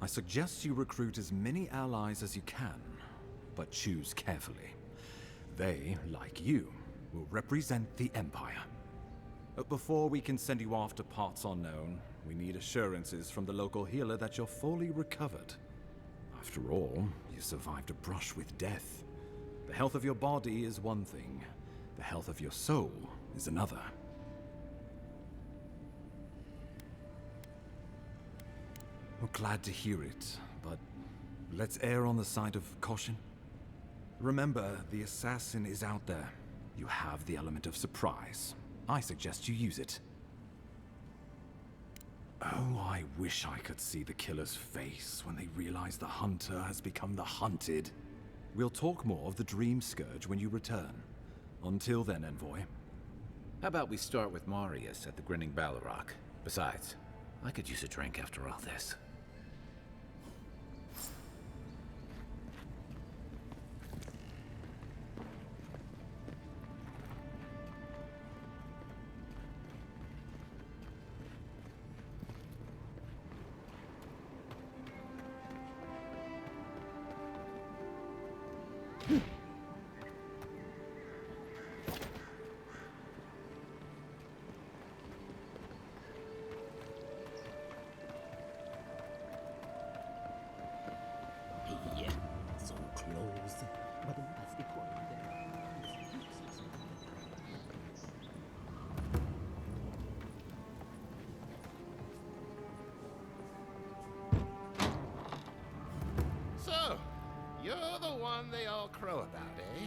I suggest you recruit as many allies as you can, but choose carefully. They, like you, will represent the Empire. But before we can send you off to parts unknown, we need assurances from the local healer that you're fully recovered. After all, you survived a brush with death. The health of your body is one thing, the health of your soul is another. We're glad to hear it, but let's err on the side of caution. Remember, the assassin is out there, You have the element of surprise. I suggest you use it. Oh, I wish I could see the killer's face when they realize the hunter has become the hunted. We'll talk more of the Dream Scourge when you return. Until then, Envoy. How about we start with Marius at the Grinning Balrog? Besides, I could use a drink after all this. So close, but it must be quite there. So, you're the one they all crow about, eh?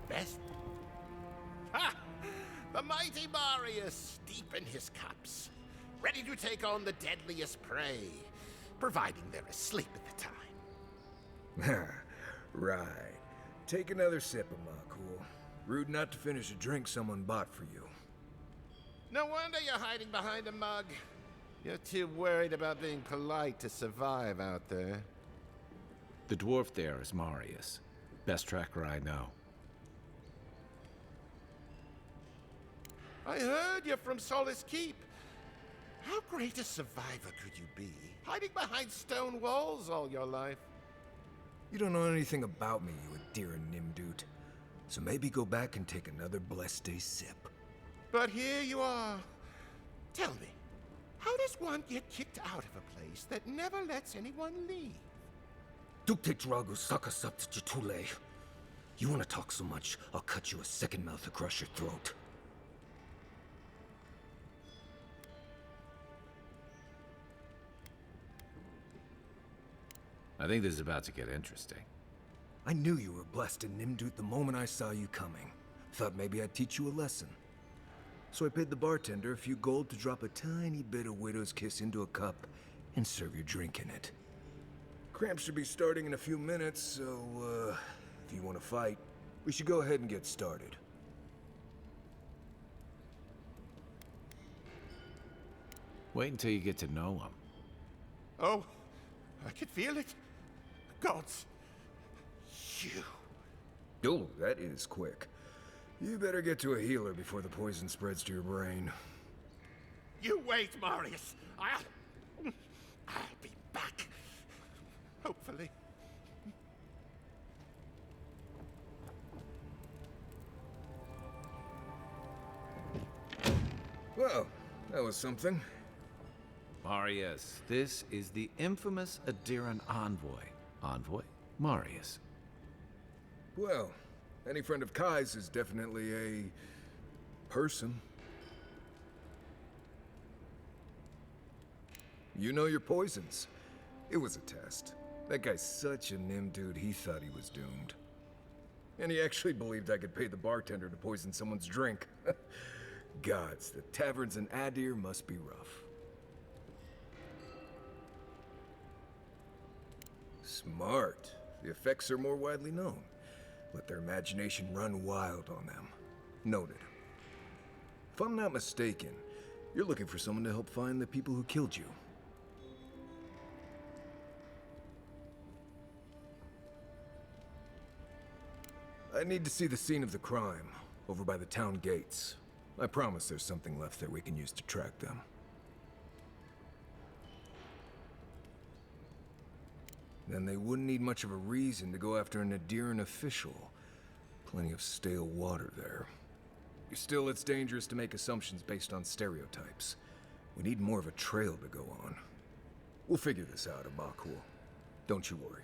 Best? Ha! The mighty Marius, deep in his cups, ready to take on the deadliest prey, providing they're asleep at the time. Right. Take another sip of my cool. Rude not to finish a drink someone bought for you. No wonder you're hiding behind a mug. You're too worried about being polite to survive out there. The dwarf there is Marius. Best tracker I know. I heard you're from Solace Keep. How great a survivor could you be, hiding behind stone walls all your life? You don't know anything about me, you Adira Nimdut. So maybe go back and take another blessed day sip. But here you are. Tell me, how does one get kicked out of a place that never lets anyone leave? Dukte Dragu Sakasat Jitule. You want to talk so much, I'll cut you a second mouth across your throat. I think this is about to get interesting. I knew you were blessed in Nimdut the moment I saw you coming. Thought maybe I'd teach you a lesson. So I paid the bartender a few gold to drop a tiny bit of Widow's Kiss into a cup and serve your drink in it. Cramps should be starting in a few minutes, so, if you want to fight, we should go ahead and get started. Wait until you get to know him. Oh, I can feel it. Gods, you. Oh, that is quick. You better get to a healer before the poison spreads to your brain. You wait, Marius. I'll be back. Hopefully. Well, that was something. Marius, this is the infamous Adiran envoy. Envoy Marius. Well, any friend of Kai's is definitely a person. You know your poisons. It was a test. That guy's such a nim dude, he thought he was doomed. And he actually believed I could pay the bartender to poison someone's drink. Gods, the taverns in Adir must be rough. Smart. The effects are more widely known. Let their imagination run wild on them. Noted. If I'm not mistaken, you're looking for someone to help find the people who killed you. I need to see the scene of the crime, over by the town gates. I promise there's something left there we can use to track them. Then they wouldn't need much of a reason to go after an Adiran official. Plenty of stale water there. Still, it's dangerous to make assumptions based on stereotypes. We need more of a trail to go on. We'll figure this out, Abakul. Don't you worry.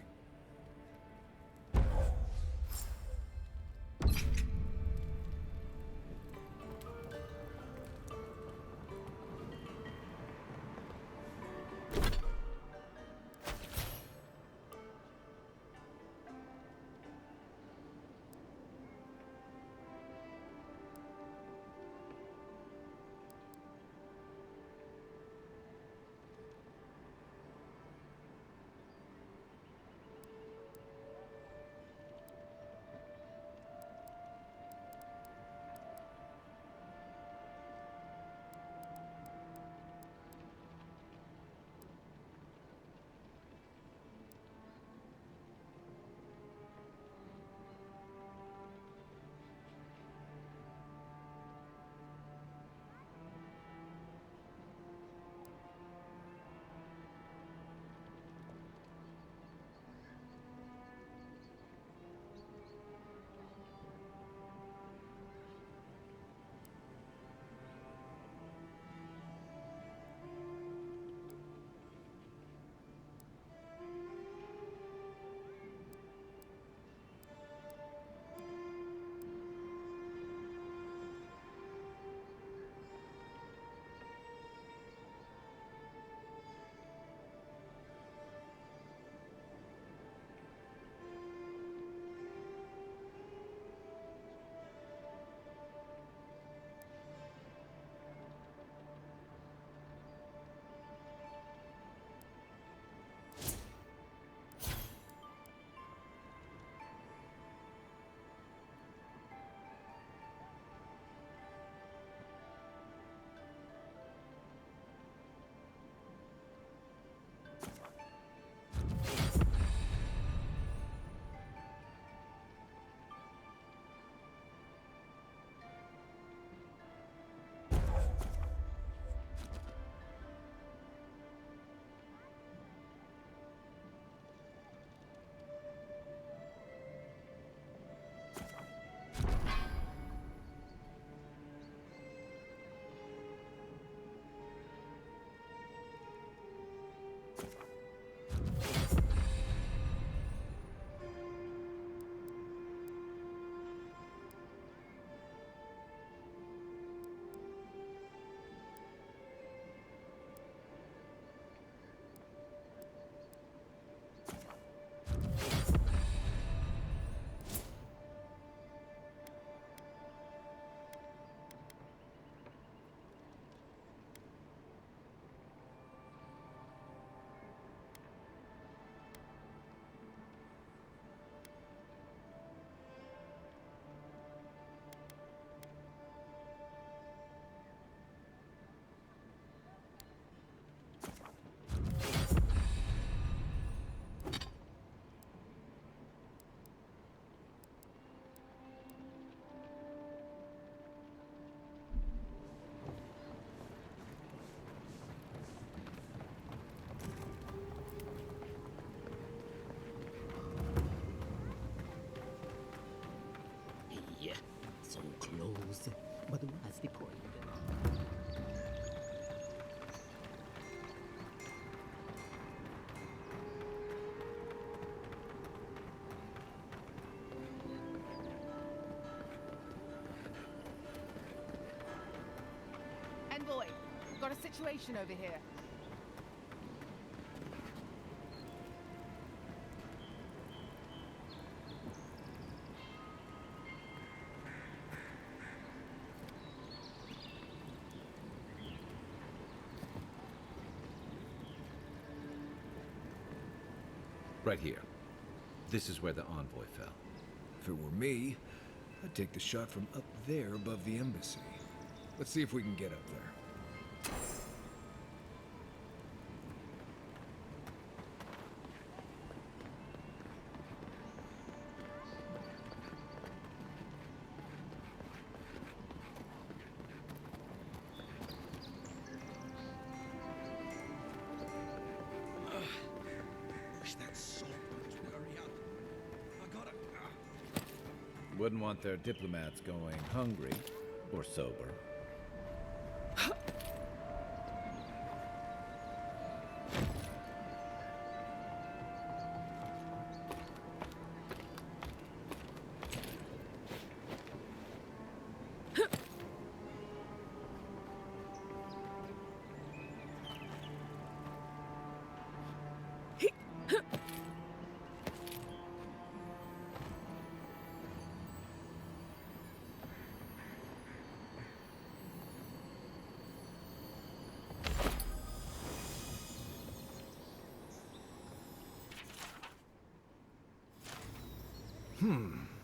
shadows, but was deployed. Envoy, got a situation over here. Right here. This is where the envoy fell. If it were me, I'd take the shot from up there above the embassy. Let's see if we can get up there. Wish that salt would hurry up. I gotta. Wouldn't want their diplomats going hungry or sober.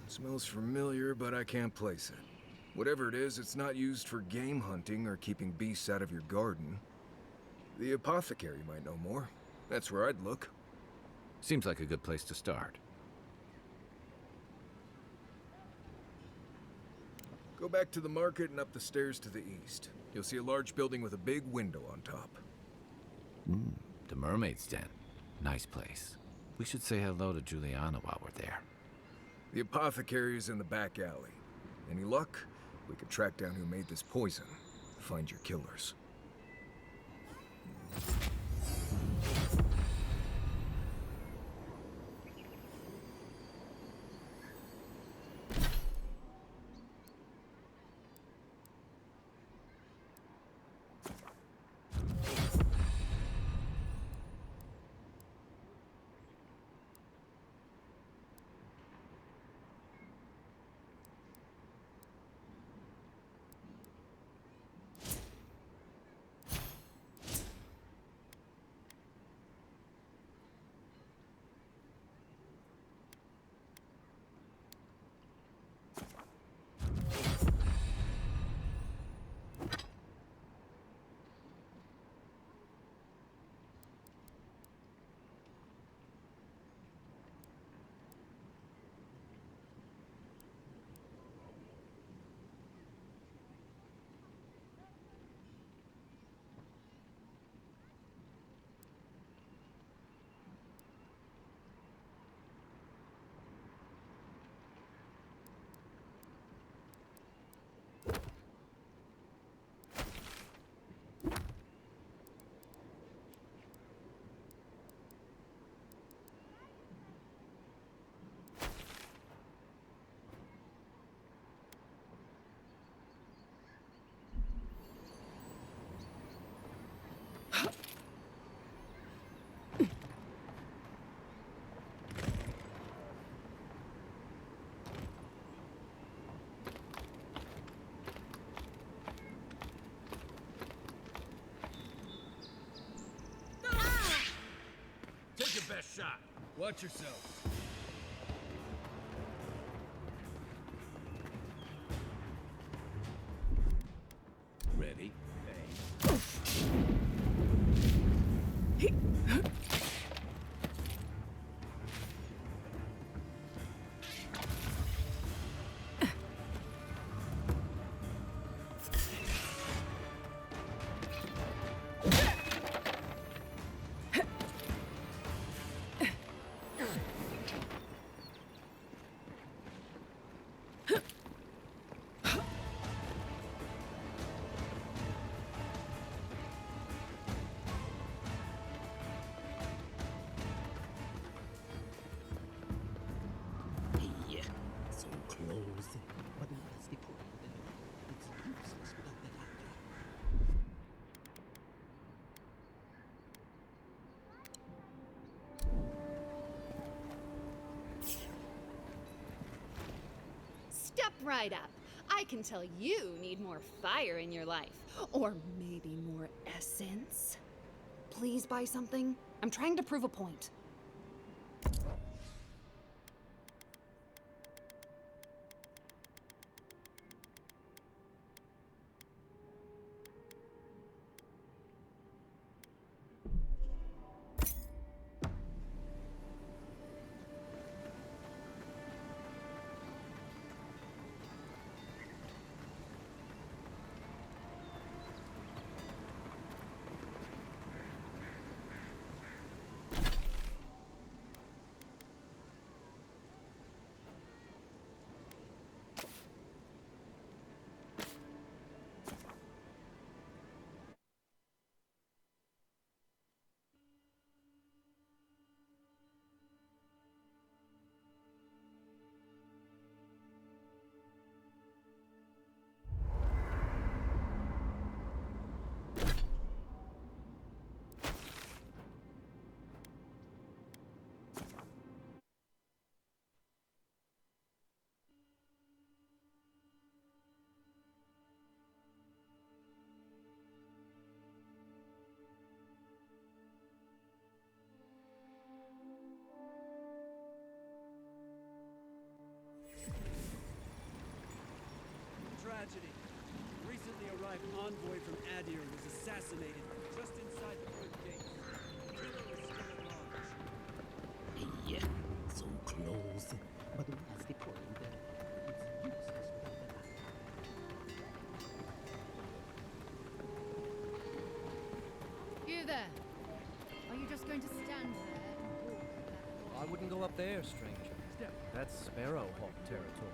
Smells familiar, but I can't place it. Whatever it is, it's not used for game hunting or keeping beasts out of your garden. The apothecary might know more. That's where I'd look. Seems like a good place to start. Go back to the market and up the stairs to the east. You'll see a large building with a big window on top. The Mermaid's Den. Nice place. We should say hello to Juliana while we're there. The apothecary is in the back alley. Any luck? We could track down who made this poison. Find your killers. Take your best shot. Watch yourself. Ready? right up. I can tell you need more fire in your life. Or maybe more essence. Please buy something. I'm trying to prove a point. Tragedy. Recently arrived envoy from Adir was assassinated just inside the front gate. Killer is still at large. Yeah, so close. But what's the point? It's useless without the light. You there! Are you just going to stand there and walk that? I wouldn't go up there, stranger. That's Sparrowhawk territory.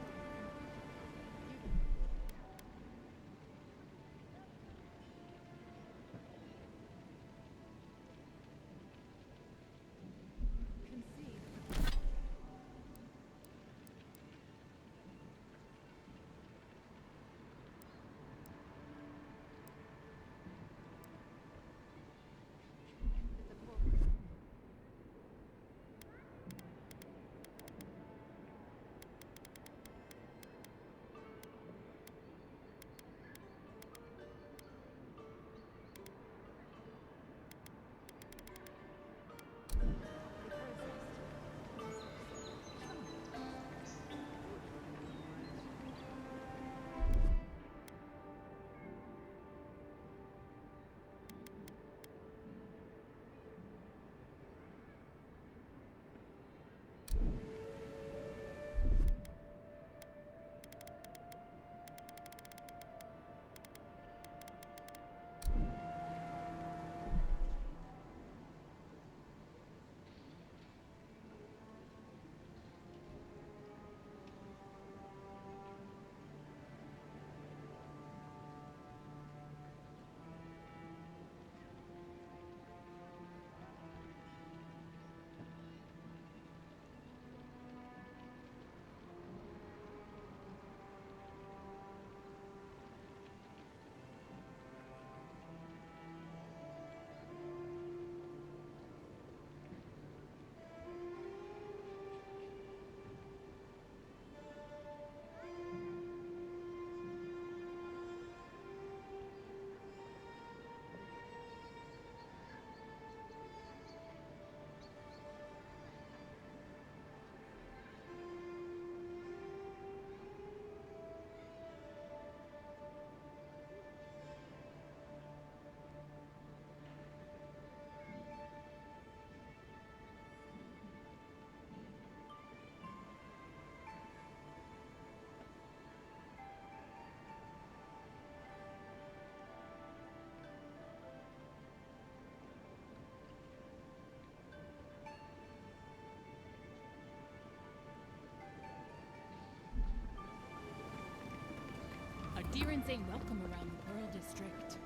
Adirans ain't welcome around the Pearl District.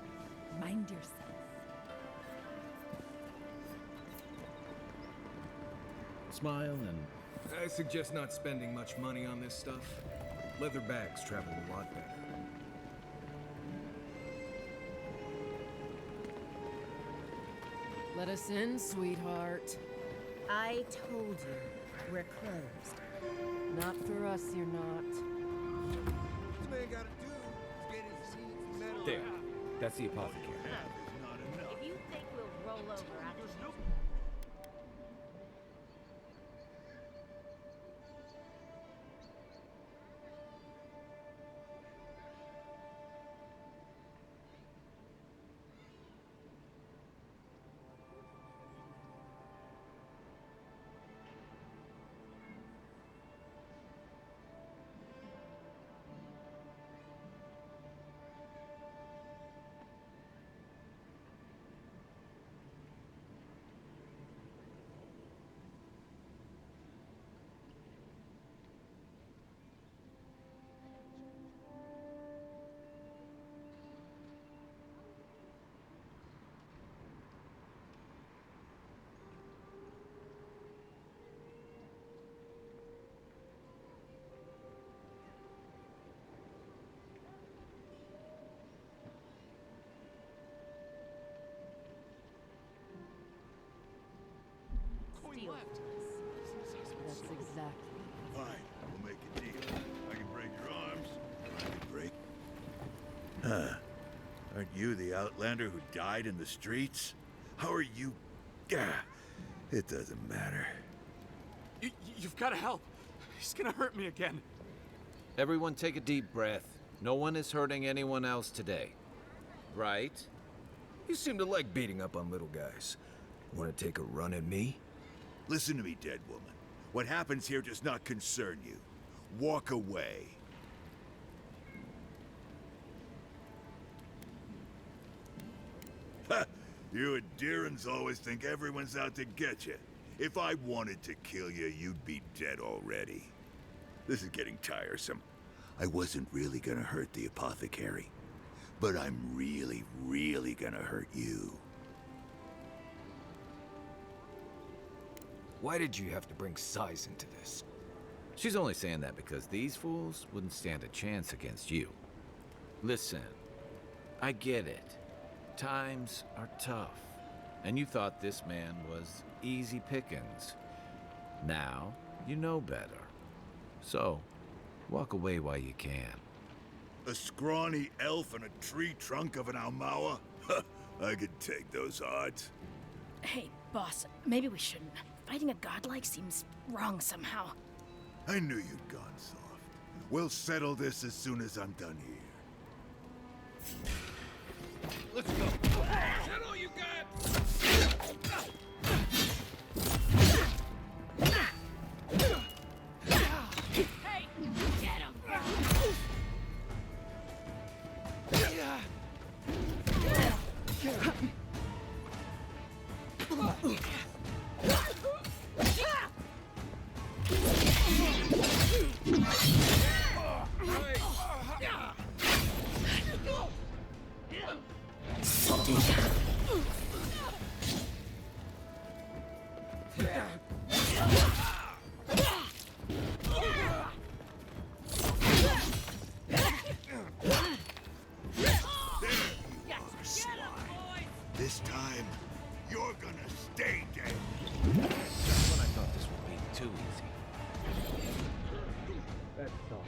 Mind yourself. Smile and... I suggest not spending much money on this stuff. Leather bags travel a lot better. Let us in, sweetheart. I told you, we're closed. Not for us, you're not. gotta do is get his seeds metal. There. That's the apothecary. If you think we'll roll over after Steal from us. That's exactly. Fine, we'll make a deal. I can break your arms. I can break. Huh. Aren't you the outlander who died in the streets? How are you? Gah. It doesn't matter. You've got to help. He's gonna hurt me again. Everyone take a deep breath. No one is hurting anyone else today. Right? You seem to like beating up on little guys. Want to take a run at me? Listen to me, dead woman. What happens here does not concern you. Walk away. Ha! You and Deerans always think everyone's out to get you. If I wanted to kill you, you'd be dead already. This is getting tiresome. I wasn't really gonna hurt the apothecary, but I'm really, really gonna hurt you. Why did you have to bring size into this? She's only saying that because these fools wouldn't stand a chance against you. Listen, I get it. Times are tough, and you thought this man was easy pickings. Now, you know better. So, walk away while you can. A scrawny elf and a tree trunk of an Almawa? I could take those odds. Hey, boss, maybe we shouldn't. Fighting a godlike seems wrong somehow. I knew you'd gone soft. We'll settle this as soon as I'm done here. Let's go. Is that all you got? Hey, get him! This time, you're gonna stay dead. Just when I thought this would be too easy. That's all.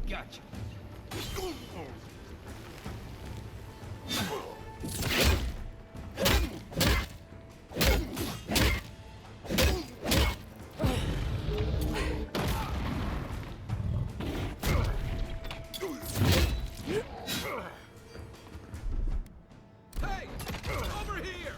Gotcha. Hey! Over here!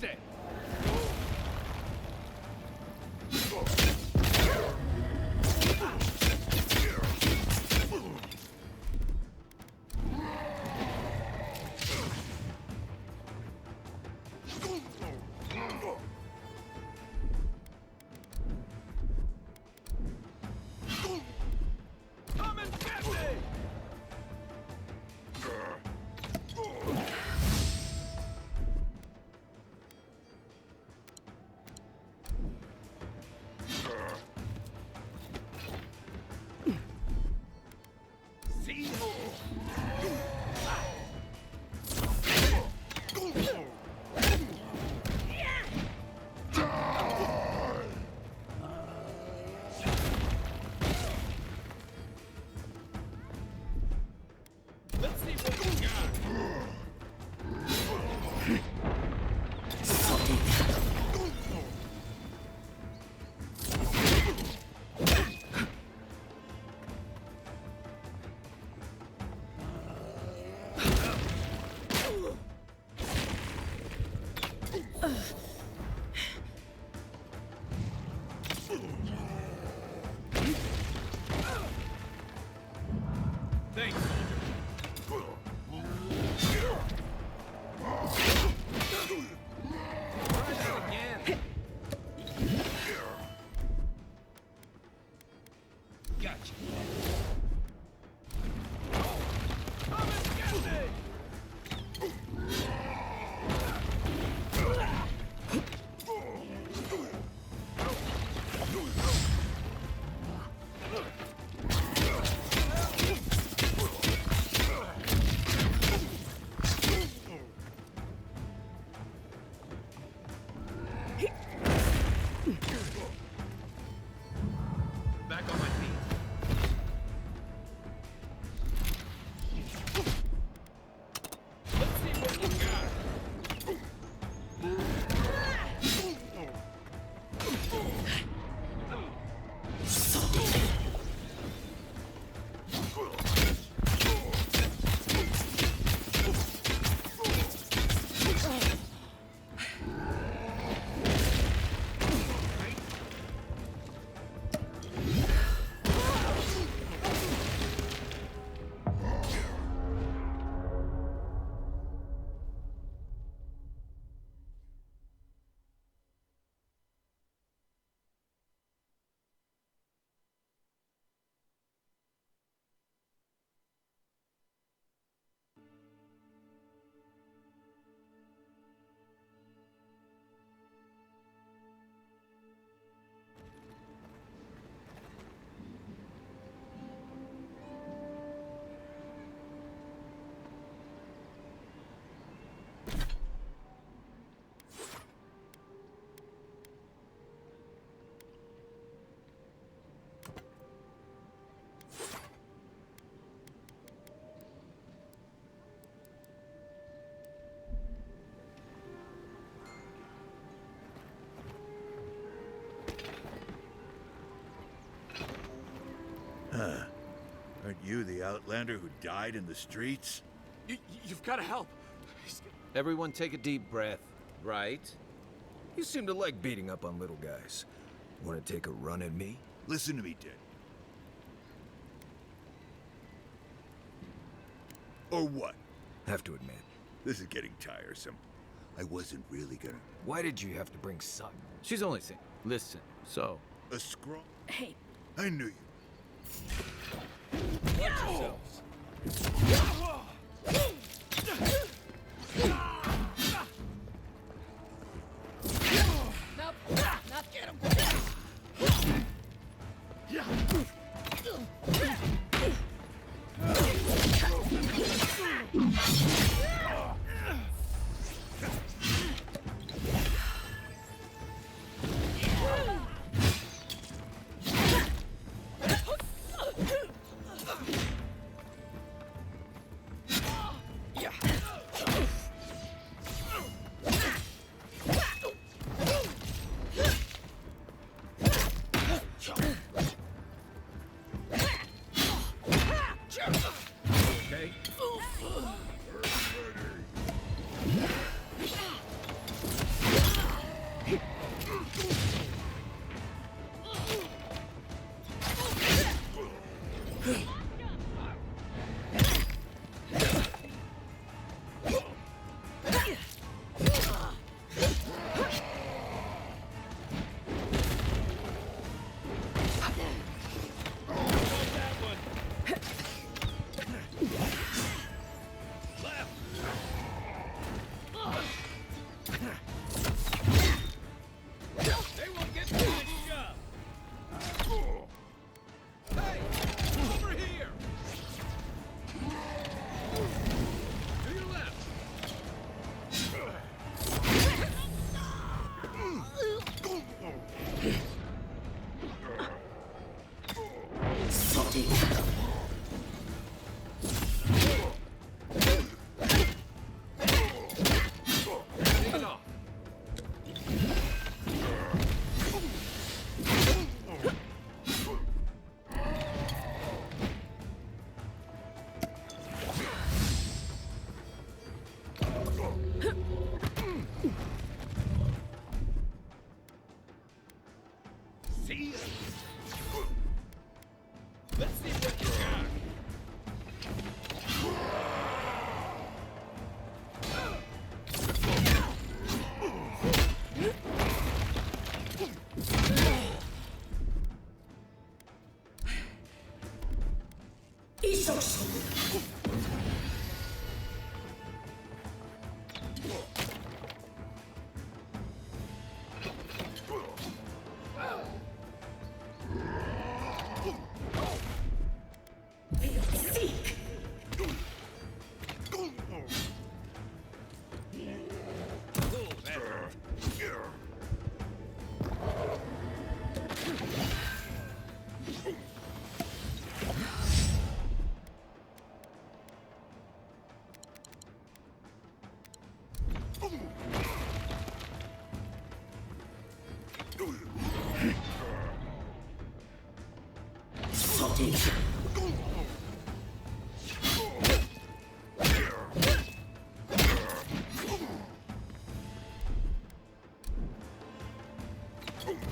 Stay. Come and get me! Let's see what we got. Thanks, soldier. Try that again. Gotcha. Come and get me! Back on my feet. Let's see what you got. Huh. Aren't you the Outlander who died in the streets? You've got to help. Everyone take a deep breath, right? You seem to like beating up on little guys. Want to take a run at me? Listen to me, Dick. Or what? Have to admit. This is getting tiresome. I wasn't really gonna... Why did you have to bring Sutton? She's only saying, listen, so. A scroll? Hey. I knew you. Watch yourselves. Nope. Not get him. See ya. Let's see what you got.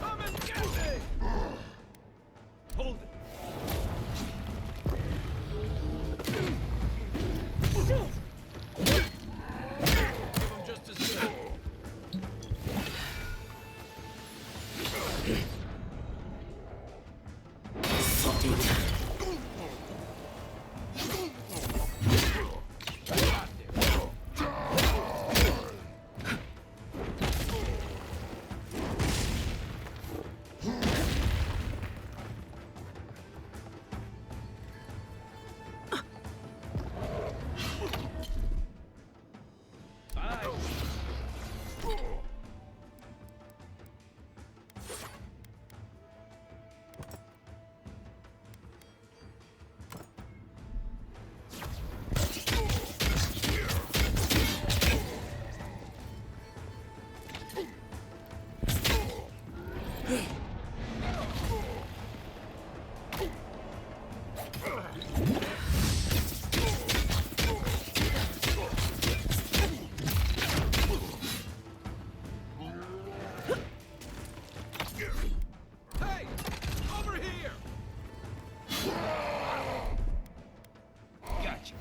Come and get me! Hold it. Give him just as good. Hey! Over here! Gotcha.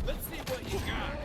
Let's see what you got.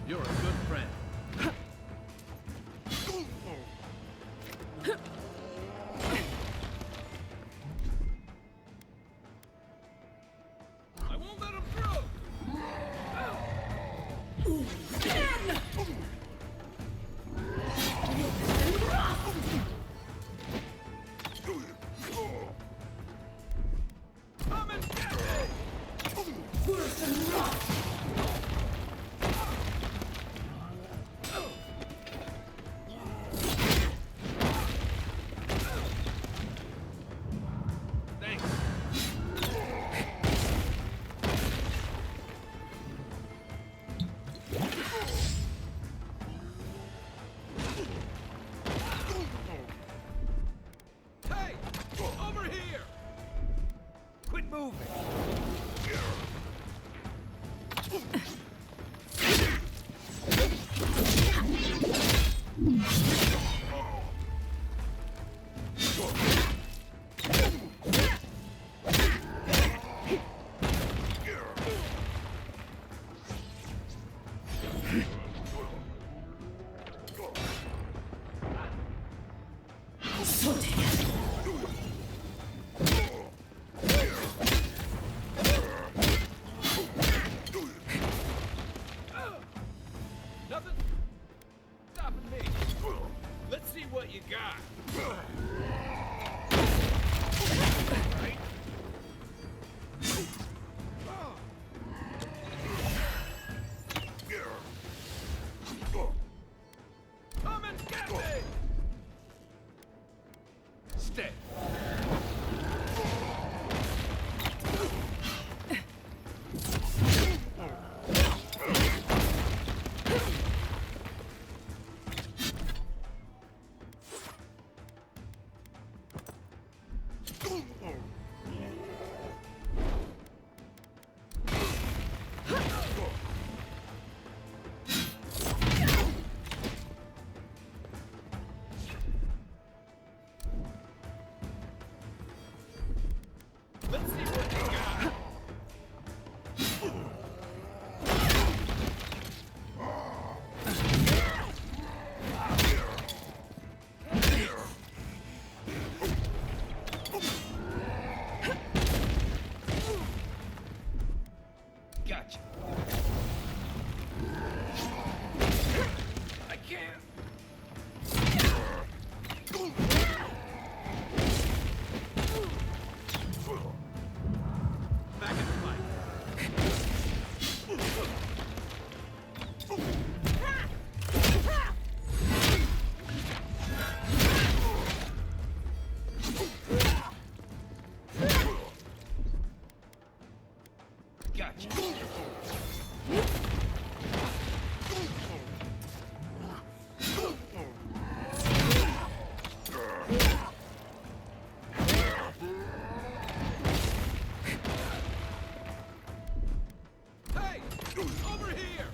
You're a good friend. I won't let him through. Come and get me! Worse than rough! Thanks. Hey! Over here! moving. Nothing stopping me. Let's see what you got. Right? Come and get me! Stay. Let's see what you got. Gotcha. I can't. Back in the fight. Gotcha. Hey! Over here!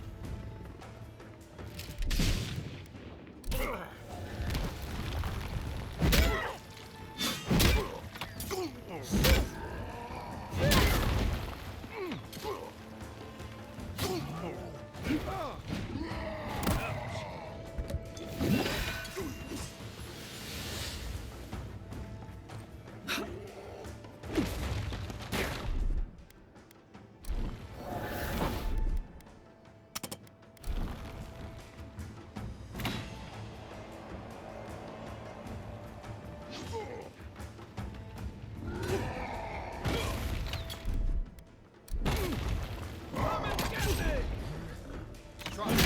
Come and get me! Try it.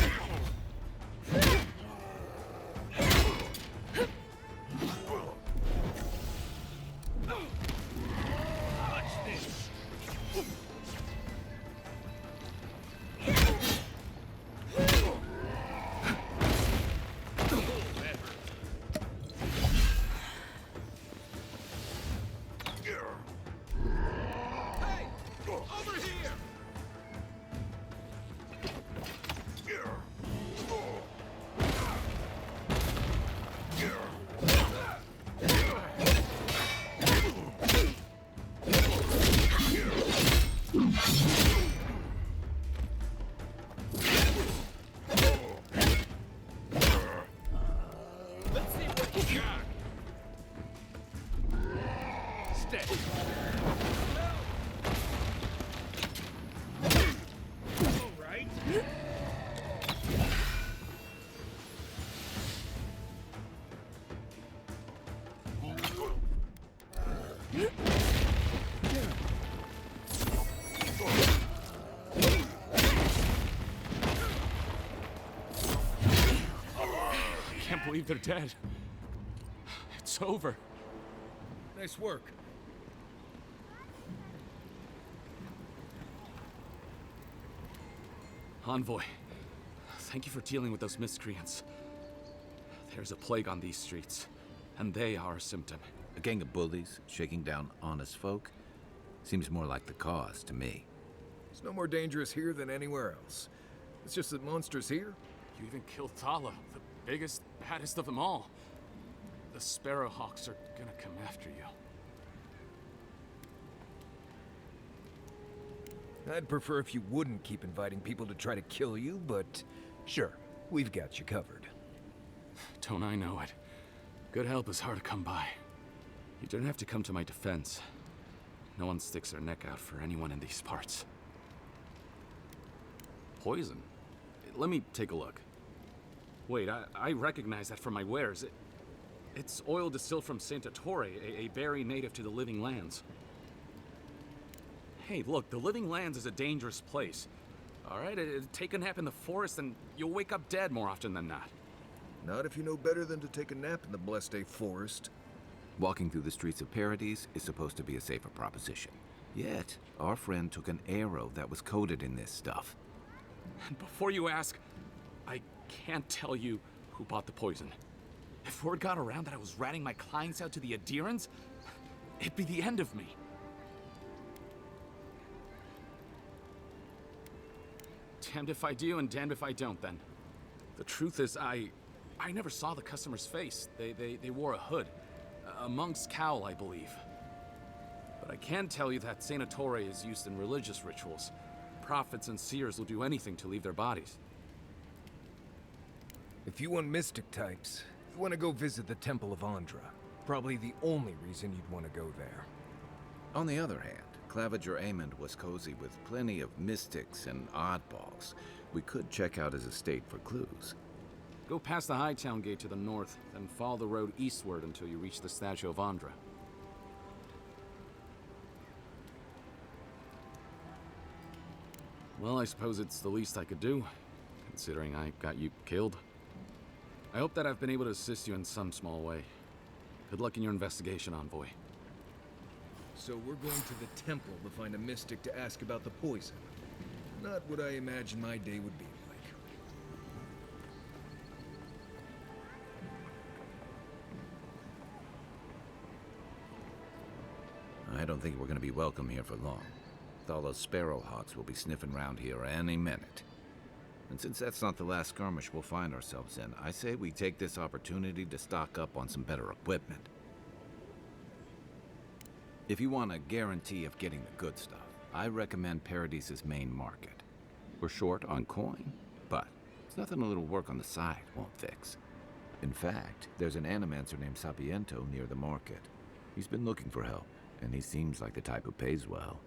Watch this. Hey! Over here! Let's see what you got. Stay. All right. I can't believe they're dead. It's over. Nice work. Envoy, thank you for dealing with those miscreants. There's a plague on these streets, and they are a symptom. A gang of bullies shaking down honest folk? Seems more like the cause to me. It's no more dangerous here than anywhere else. It's just that monsters here. You even killed Thala, the biggest, baddest of them all. The Sparrowhawks are gonna come after you. I'd prefer if you wouldn't keep inviting people to try to kill you, but sure, we've got you covered. Don't I know it? Good help is hard to come by. You don't have to come to my defense. No one sticks their neck out for anyone in these parts. Poison? Let me take a look. Wait, I recognize that from my wares. It's oil distilled from Santa Torre, a berry native to the Living Lands. Hey, look, the Living Lands is a dangerous place. All right, take a nap in the forest and you'll wake up dead more often than not. Not if you know better than to take a nap in the blessed A forest. Walking through the streets of Paradise is supposed to be a safer proposition. Yet, our friend took an arrow that was coated in this stuff. And before you ask, I can't tell you who bought the poison. If word got around that I was ratting my clients out to the Adherents, it'd be the end of me. Damned if I do and damned if I don't, then. The truth is, I never saw the customer's face. They wore a hood. A monk's cowl, I believe. But I can tell you that Santa Torre is used in religious rituals. Prophets and seers will do anything to leave their bodies. If you want mystic types, you want to go visit the Temple of Andra. Probably the only reason you'd want to go there. On the other hand, Claviger Amond was cozy with plenty of mystics and oddballs. We could check out his estate for clues. Go past the Hightown Gate to the north, then follow the road eastward until you reach the statue of Andra. Well, I suppose it's the least I could do, considering I got you killed. I hope that I've been able to assist you in some small way. Good luck in your investigation, Envoy. So we're going to the temple to find a mystic to ask about the poison. Not what I imagined my day would be like. I don't think we're going to be welcome here for long. Thala's Sparrowhawks will be sniffing around here any minute. And since that's not the last skirmish we'll find ourselves in, I say we take this opportunity to stock up on some better equipment. If you want a guarantee of getting the good stuff, I recommend Paradise's main market. We're short on coin, but it's nothing a little work on the side won't fix. In fact, there's an animancer named Sapiento near the market. He's been looking for help, and he seems like the type who pays well.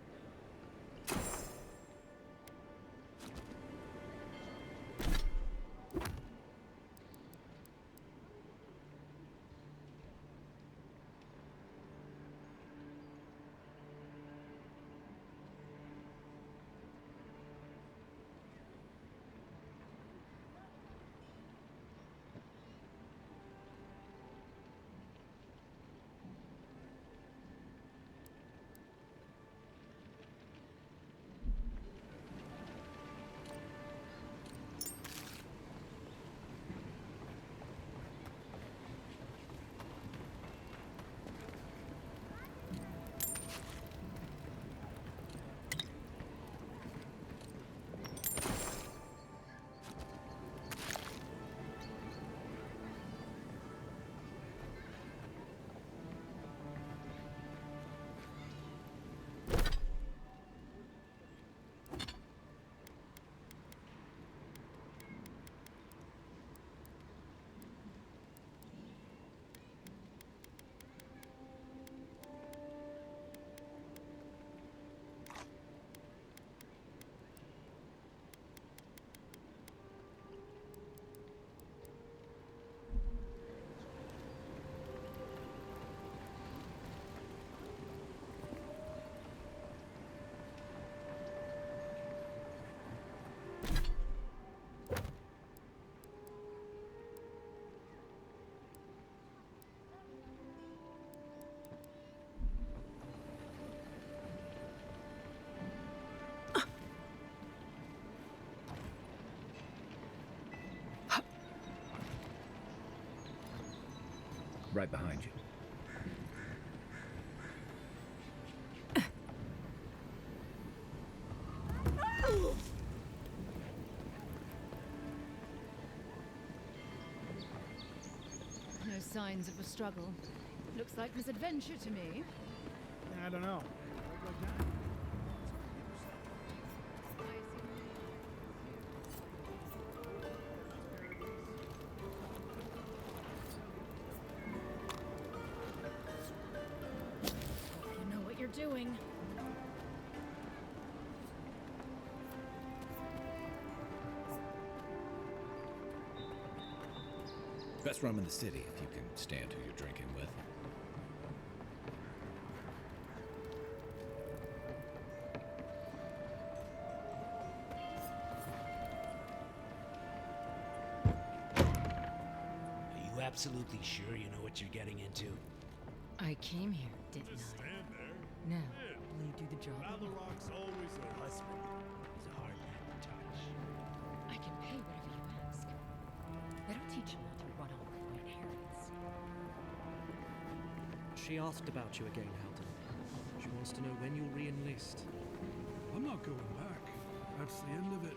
Right behind you. signs of a struggle. Looks like misadventure to me. I don't know. You know what you're doing. Best rum in the city, if you can stand who you're drinking with. Are you absolutely sure you know what you're getting into? I came here, didn't Just I? stand there. Now, will you do the job? Ratherrock's always her husband. He's a hard man to touch. I can pay whatever you ask. That'll teach him not to run off with my inheritance. She asked about you again, Halton. She wants to know when you'll re-enlist. I'm not going back. That's the end of it.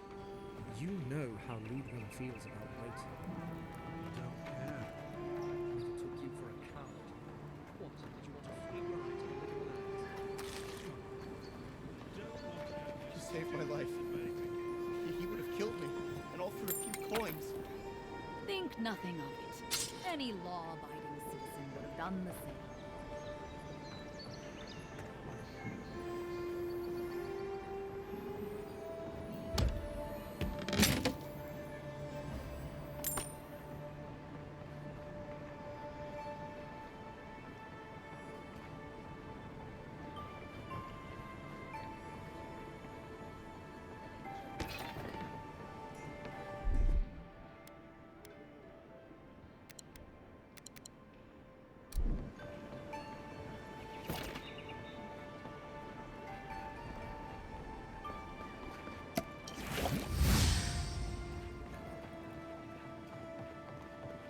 You know how Leadwin feels about waiting. Don't care. Never took you for a coward. What, did you want a free ride to the Living Lands? You saved my life. He would have killed me, and all for a few coins. Think nothing of it. Any law-abiding citizen would have done the same.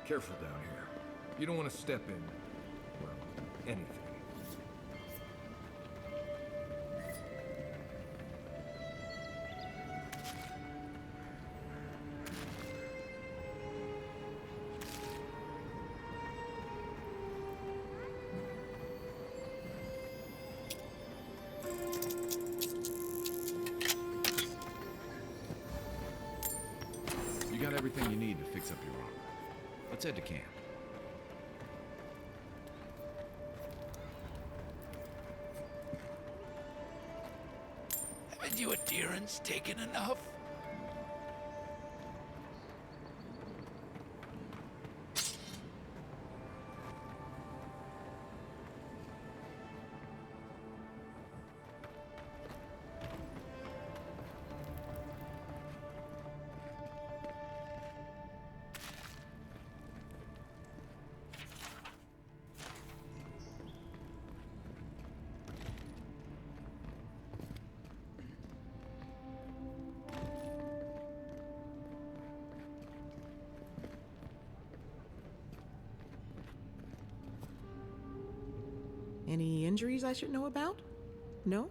Careful down here. You don't want to step in, well, anything. You got everything you need to fix up your armor. Let's head to camp. Haven't you adherents taken enough? Any injuries I should know about? No?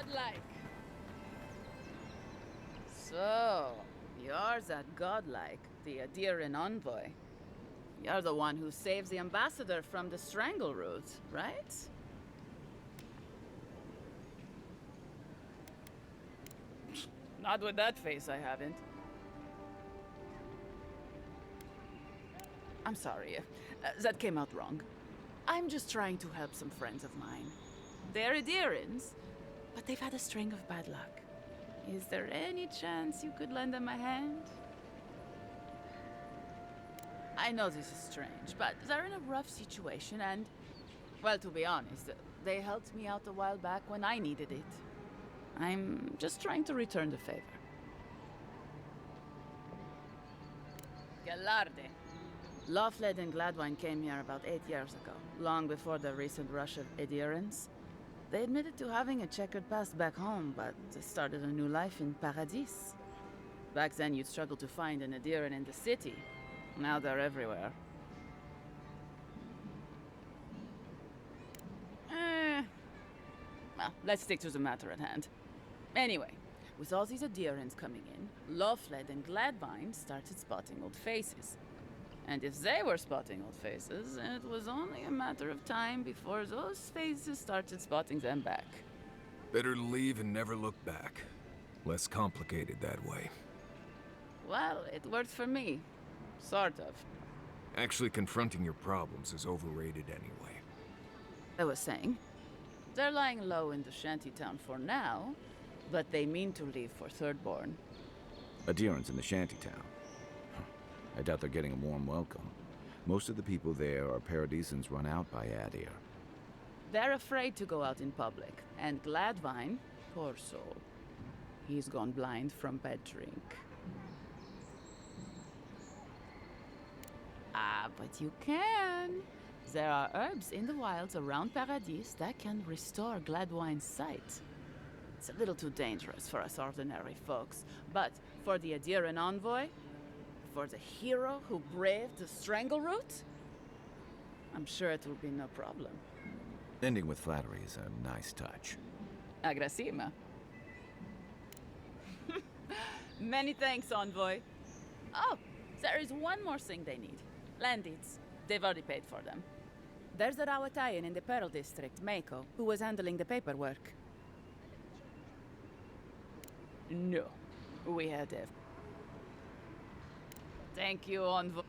Godlike. So, you're that godlike, the Adiran envoy. You're the one who saves the ambassador from the Strangleroot, right? Not with that face, I haven't. I'm sorry. That came out wrong. I'm just trying to help some friends of mine. They're Adirans, but they've had a string of bad luck. Is there any chance you could lend them a hand? I know this is strange, but they're in a rough situation and, well, to be honest, they helped me out a while back when I needed it. I'm just trying to return the favor. Gallarde. Lawfled and Gladwine came here about 8 years ago, long before the recent rush of adherents. They admitted to having a checkered past back home, but they started a new life in Paradis. Back then, you'd struggle to find an adherent in the city. Now they're everywhere. Well, let's stick to the matter at hand. Anyway, with all these adherents coming in, Lawfled and Gladwine started spotting old faces. And if they were spotting old faces, it was only a matter of time before those faces started spotting them back. Better to leave and never look back. Less complicated that way. Well, it worked for me. Sort of. Actually confronting your problems is overrated anyway. I was saying, they're lying low in the shantytown for now, but they mean to leave for Thirdborn. Adherents in the shantytown. I doubt they're getting a warm welcome. Most of the people there are Paradisans run out by Adir. They're afraid to go out in public, and Gladwine, poor soul, he's gone blind from bad drink. Ah, but you can. There are herbs in the wilds around Paradis that can restore Gladwine's sight. It's a little too dangerous for us ordinary folks, but for the adherent envoy, for the hero who braved the strangle route, I'm sure it will be no problem. Ending with flattery is a nice touch. Agrasima. Many thanks, envoy. Oh, there is one more thing they need. Land deeds. They've already paid for them. There's a Rawatayan in the Pearl District, Mako, who was handling the paperwork. No. We had Ev. Thank you, envoy.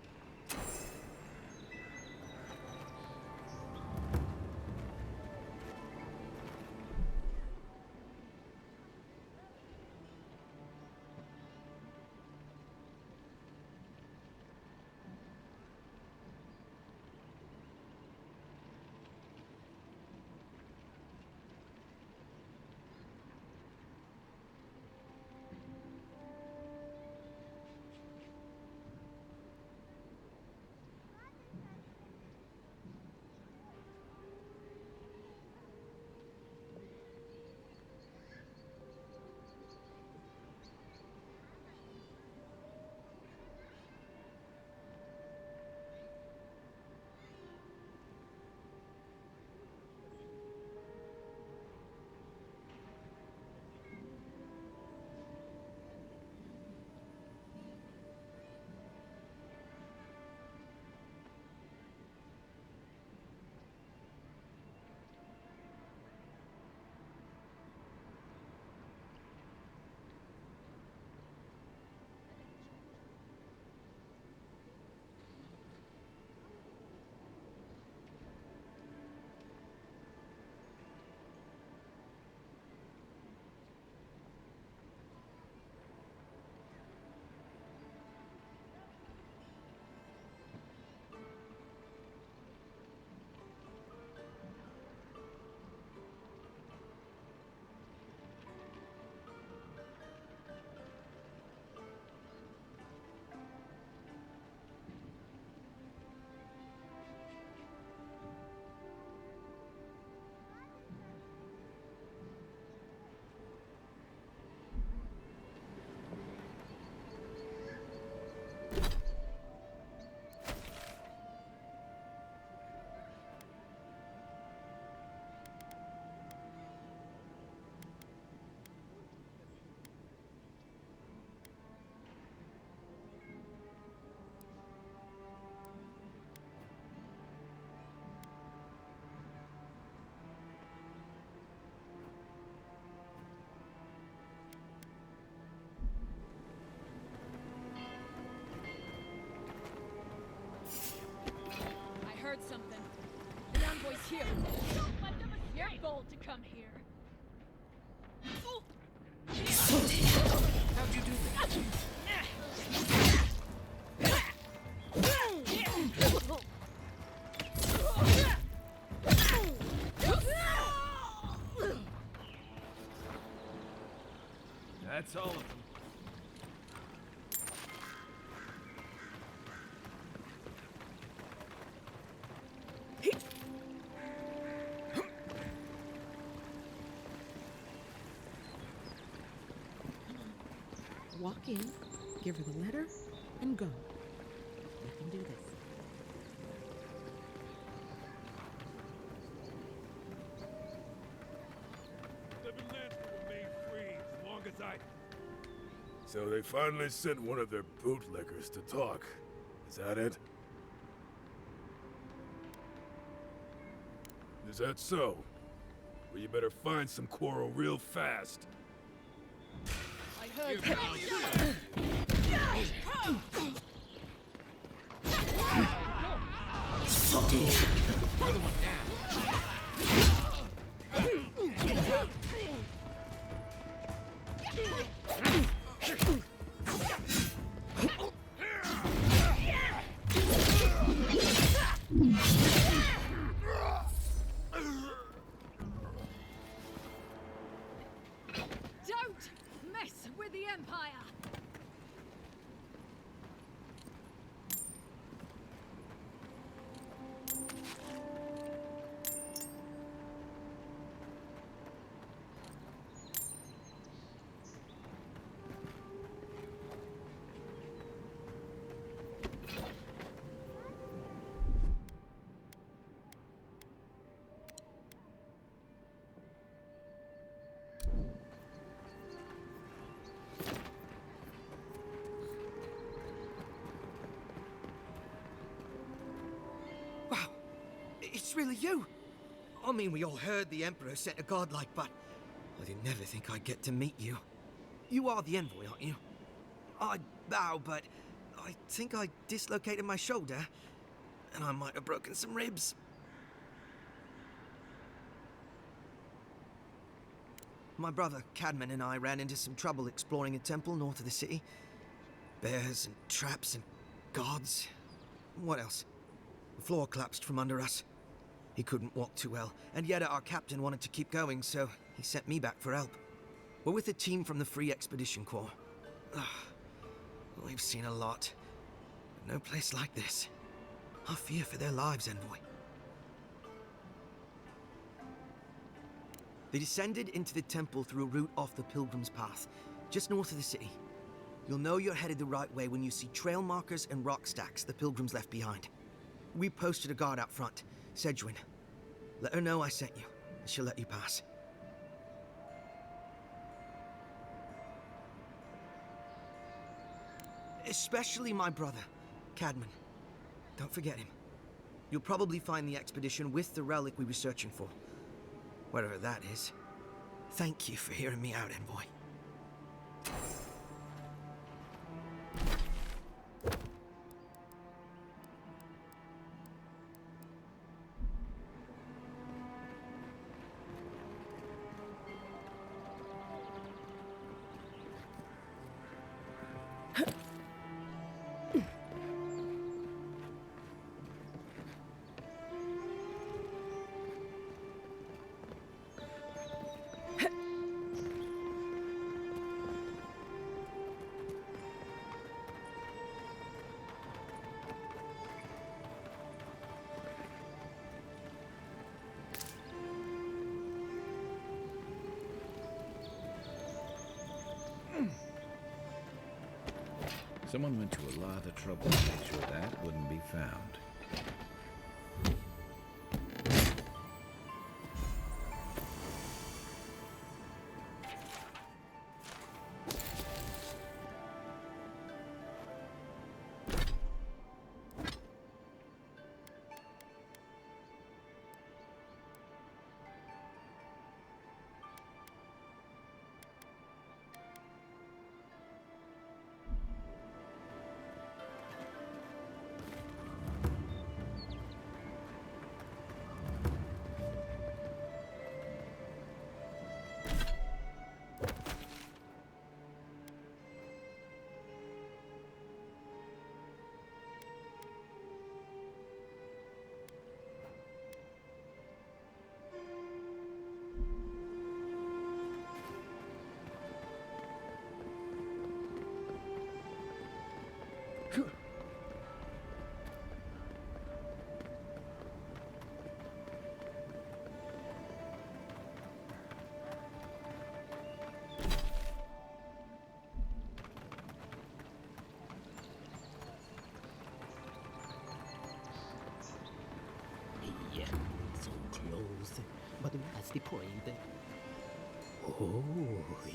Heard something. The envoy's here. Don't let them escape. You're bold to come here. How'd you do that? That's all of them. Walk in, give her the letter, and go. You can do this. Living lands will remain free as long as I... So they finally sent one of their bootlickers to talk. Is that it? Is that so? Well, you better find some quarrel real fast. I heard Don't mess with the Empire! Wow, it's really you. I mean, we all heard the Emperor sent a godlike, but I did never think I'd get to meet you. You are the envoy, aren't you? I bow, but I think I dislocated my shoulder, and I might have broken some ribs. My brother, Cadman, and I ran into some trouble exploring a temple north of the city. Bears and traps and guards. What else? The floor collapsed from under us. He couldn't walk too well, and yet our captain wanted to keep going, so he sent me back for help. We're with a team from the Free Expedition Corps. We've seen a lot, but no place like this. I fear for their lives, Envoy. They descended into the temple through a route off the Pilgrim's Path, just north of the city. You'll know you're headed the right way when you see trail markers and rock stacks the Pilgrims left behind. We posted a guard out front, Sedgwin. Let her know I sent you, and she'll let you pass. Especially my brother, Cadman. Don't forget him. You'll probably find the expedition with the relic we were searching for. Whatever that is. Thank you for hearing me out, Envoy. Someone went to a lot of trouble to make sure that wouldn't be found. that's the point. Oh,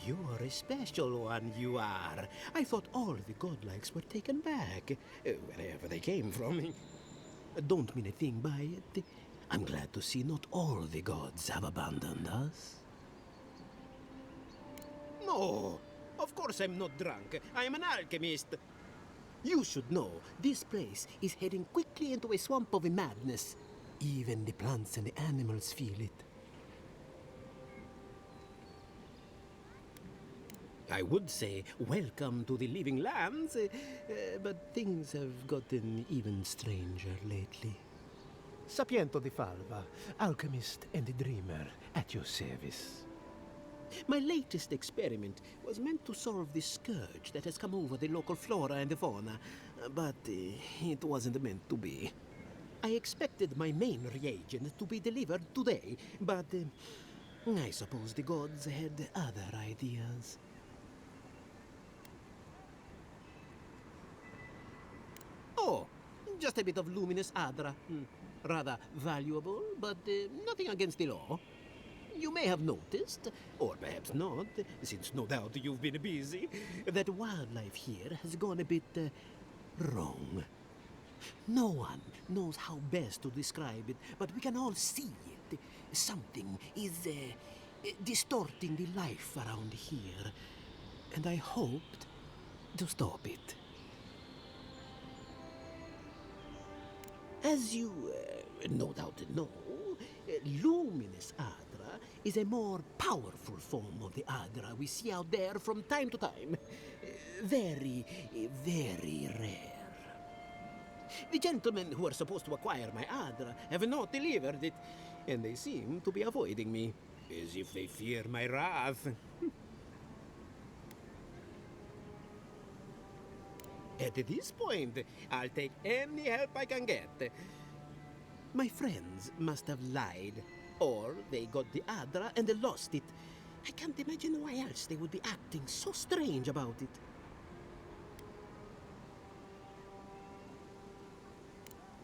you are a special one, you are. I thought all the godlikes were taken back, wherever they came from. Don't mean a thing by it. I'm glad to see not all the gods have abandoned us. No, of course I'm not drunk. I am an alchemist. You should know, this place is heading quickly into a swamp of madness. Even the plants and the animals feel it. I would say welcome to the living lands, but things have gotten even stranger lately. Sapiento di Falva, alchemist and dreamer, at your service. My latest experiment was meant to solve the scourge that has come over the local flora and fauna, but it wasn't meant to be. I expected my main reagent to be delivered today, but I suppose the gods had other ideas. Oh, just a bit of luminous adra. Rather valuable, but nothing against the law. You may have noticed, or perhaps not, since no doubt you've been busy, that wildlife here has gone a bit wrong. No one knows how best to describe it, but we can all see it. Something is distorting the life around here, and I hoped to stop it. As you no doubt know, luminous Adra is a more powerful form of the Adra we see out there from time to time. Very, very rare. The gentlemen who are supposed to acquire my Adra have not delivered it, and they seem to be avoiding me, as if they fear my wrath. At this point, I'll take any help I can get. My friends must have lied, or they got the Adra and they lost it. I can't imagine why else they would be acting so strange about it.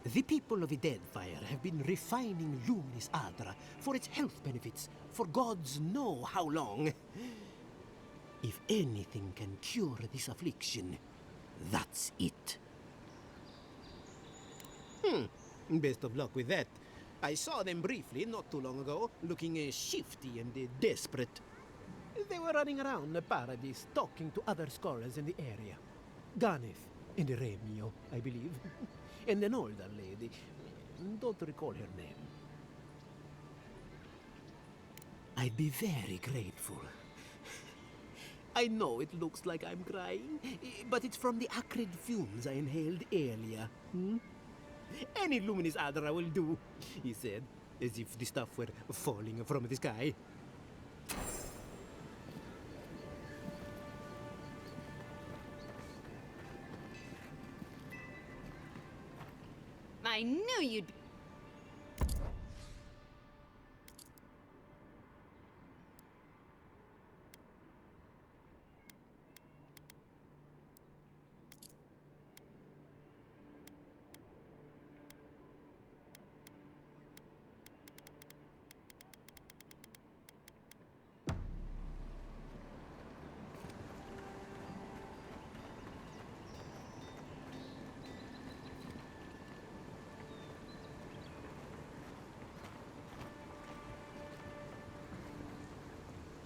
The people of the Deadfire have been refining luminous Adra for its health benefits for gods know how long. If anything can cure this affliction, that's it. Best of luck with that. I saw them briefly not too long ago, looking shifty and desperate. They were running around the paradise, talking to other scholars in the area. Ganeth and Remio, I believe. And an older lady. Don't recall her name. I'd be very grateful. I know it looks like I'm crying, but it's from the acrid fumes I inhaled earlier. Any luminous Adra will do, he said, as if the stuff were falling from the sky. I knew you'd...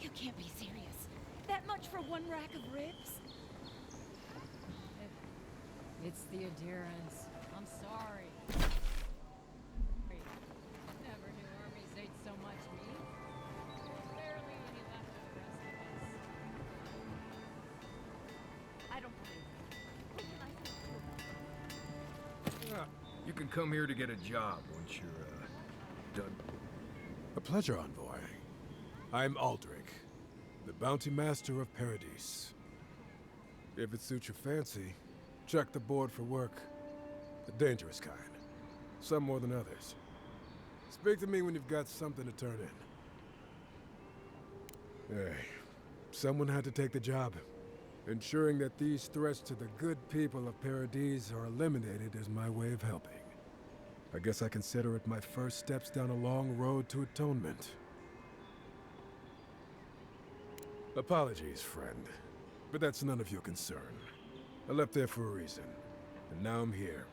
You can't be serious. That much for one rack of ribs? It's the adherence. I'm sorry. Never knew armies ate so much meat. There's barely any left of the rest of us. I don't believe it. What can I say? You can come here to get a job once you're, done. A pleasure, Envoy. I'm Aldrich, the bounty master of Paradise. If it suits your fancy, check the board for work. The dangerous kind. Some more than others. Speak to me when you've got something to turn in. Hey, someone had to take the job. Ensuring that these threats to the good people of Paradise are eliminated is my way of helping. I guess I consider it my first steps down a long road to atonement. Apologies, friend. But that's none of your concern. I left there for a reason. And now I'm here.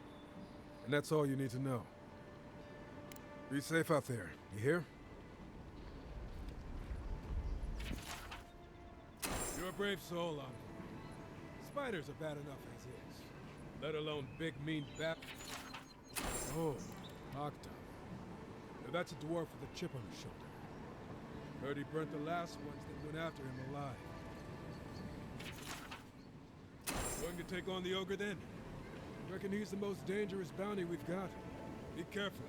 And that's all you need to know. Be safe out there, you hear? You're a brave soul, Uncle. Spiders are bad enough as is. Let alone big, mean bat. Oh, Octa. Now that's a dwarf with a chip on his shoulder. Heard he burnt the last ones that went after him alive. Going to take on the ogre then? Reckon he's the most dangerous bounty we've got. Be careful.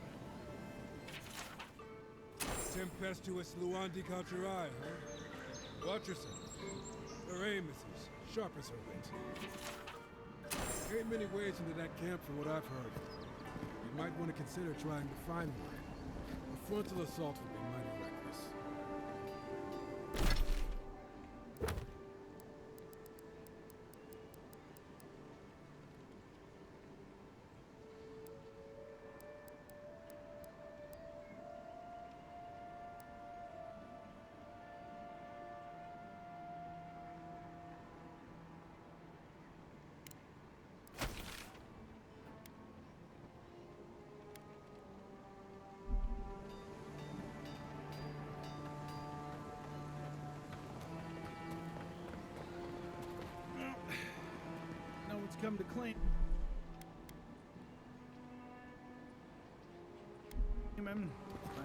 Tempestuous Luandi Culturai, huh? Watch yourself. Her aim is as sharp as her wit. Ain't many ways into that camp from what I've heard. You might want to consider trying to find one. A frontal assault would be mighty reckless. No one's come to claim him.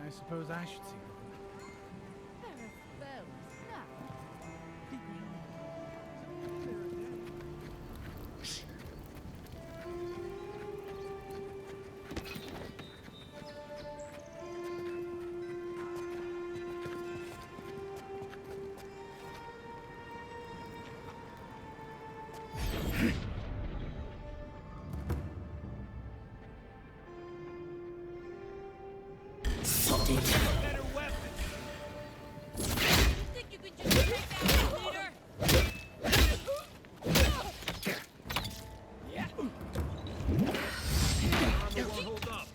I suppose I should see one. Better weapon. Think you could just take that leader? Yeah. Armor won't hold up.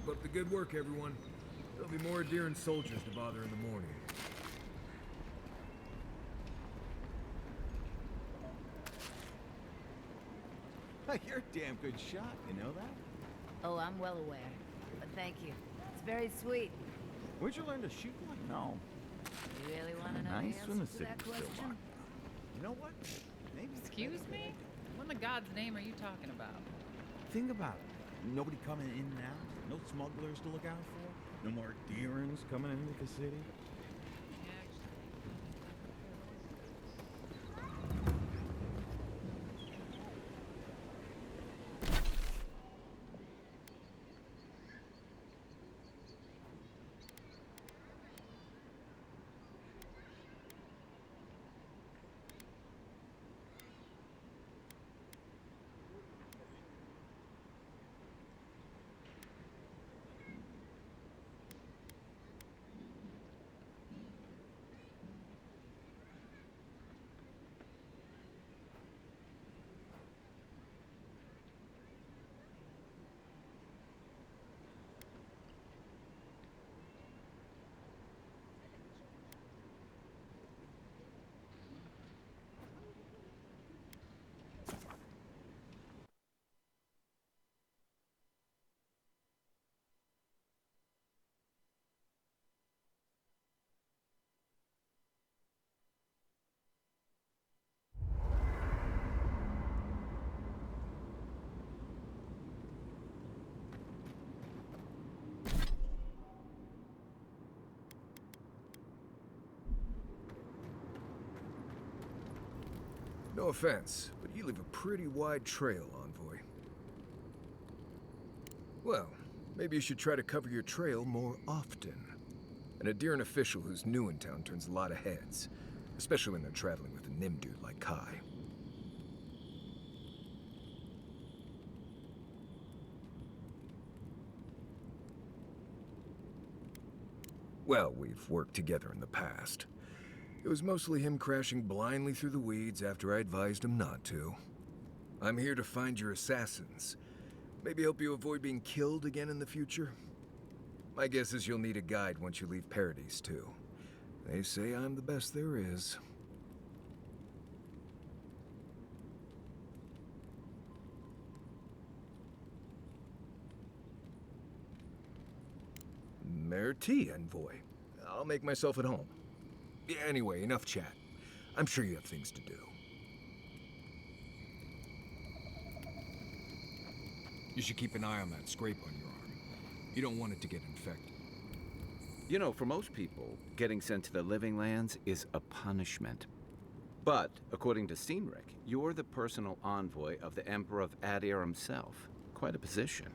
Keep up the good work, everyone. There'll be more deer and soldiers to bother in the morning. You're a damn good shot, you know that? Oh, I'm well aware. But thank you. It's very sweet. Where'd you learn to shoot like no? You really want to know Nice the when answer the to that signal's still question? You know what? Maybe. Excuse me? What in the God's name are you talking about? Think about it. Nobody coming in and out. No smugglers to look out for. No more deerins coming into the city. No offense, but you leave a pretty wide trail, Envoy. Well, maybe you should try to cover your trail more often. An Adiran official who's new in town turns a lot of heads, especially when they're traveling with a Nim dude like Kai. Well, we've worked together in the past. It was mostly him crashing blindly through the weeds after I advised him not to. I'm here to find your assassins. Maybe help you avoid being killed again in the future. My guess is you'll need a guide once you leave Paradise, too. They say I'm the best there is. Merci, Envoy. I'll make myself at home. Anyway, enough chat. I'm sure you have things to do. You should keep an eye on that scrape on your arm. You don't want it to get infected. You know, for most people, getting sent to the Living Lands is a punishment. But, according to Steenrick, you're the personal envoy of the Emperor of Adir himself. Quite a position.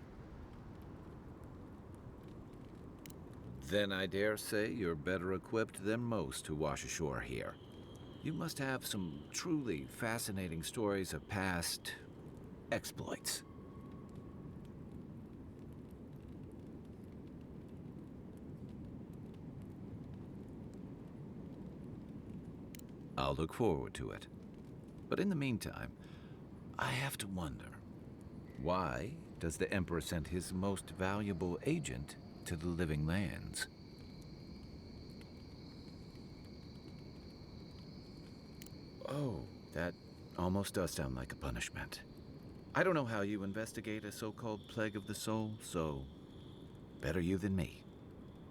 Then I dare say you're better equipped than most who wash ashore here. You must have some truly fascinating stories of past exploits. I'll look forward to it. But in the meantime, I have to wonder, why does the Emperor send his most valuable agent to the Living Lands? Oh, that almost does sound like a punishment. I don't know how you investigate a so-called plague of the soul, so better you than me.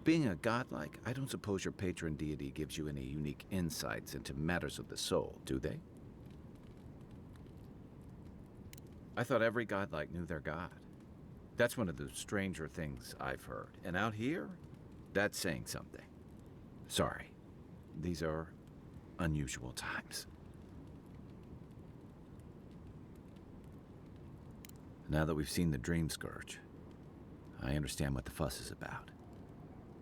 Being a godlike, I don't suppose your patron deity gives you any unique insights into matters of the soul, do they? I thought every godlike knew their god. That's one of the stranger things I've heard. And out here, that's saying something. Sorry, these are unusual times. Now that we've seen the Dream Scourge, I understand what the fuss is about.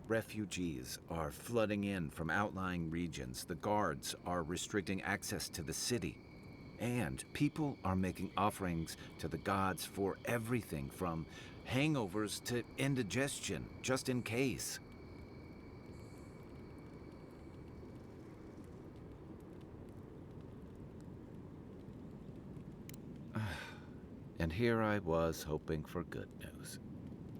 Refugees are flooding in from outlying regions. The guards are restricting access to the city. And people are making offerings to the gods for everything from hangovers to indigestion, just in case. And here I was hoping for good news.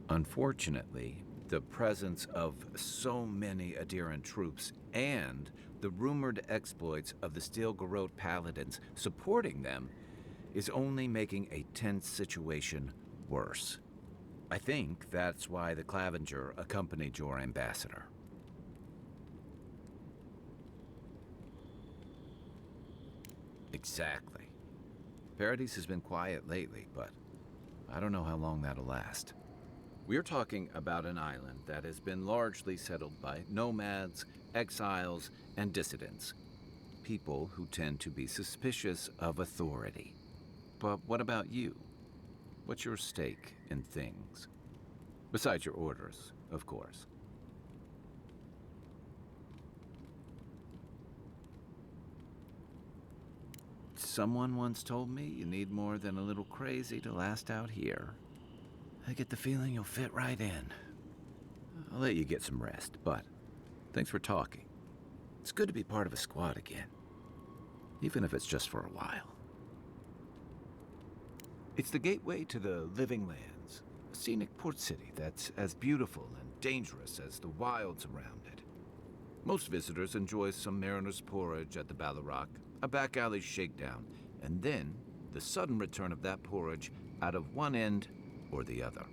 Unfortunately, the presence of so many Adiran troops and the rumored exploits of the Steel Garrote paladins supporting them is only making a tense situation worse. I think that's why the Clavenger accompanied your ambassador. Exactly. Paradise has been quiet lately, but I don't know how long that'll last. We're talking about an island that has been largely settled by nomads, exiles, and dissidents. People who tend to be suspicious of authority. But what about you? What's your stake in things? Besides your orders, of course. Someone once told me you need more than a little crazy to last out here. I get the feeling you'll fit right in. I'll let you get some rest, but thanks for talking. It's good to be part of a squad again, even if it's just for a while. It's the gateway to the Living Lands, a scenic port city that's as beautiful and dangerous as the wilds around it. Most visitors enjoy some mariner's porridge at the Ballarrock, a back alley shakedown, and then the sudden return of that porridge out of one end or the other.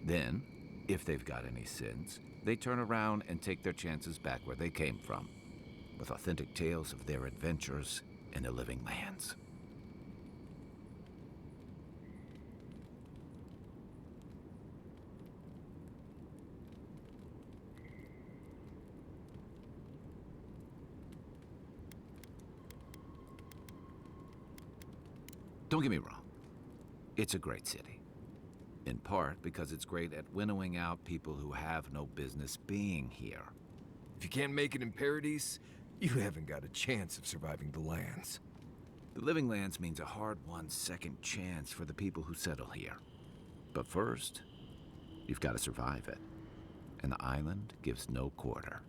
Then, if they've got any sins, they turn around and take their chances back where they came from, with authentic tales of their adventures in the Living Lands. Don't get me wrong, it's a great city. In part because it's great at winnowing out people who have no business being here. If you can't make it in Paradise, you haven't got a chance of surviving the lands. The Living Lands means a hard-won second chance for the people who settle here. But first, you've got to survive it. And the island gives no quarter.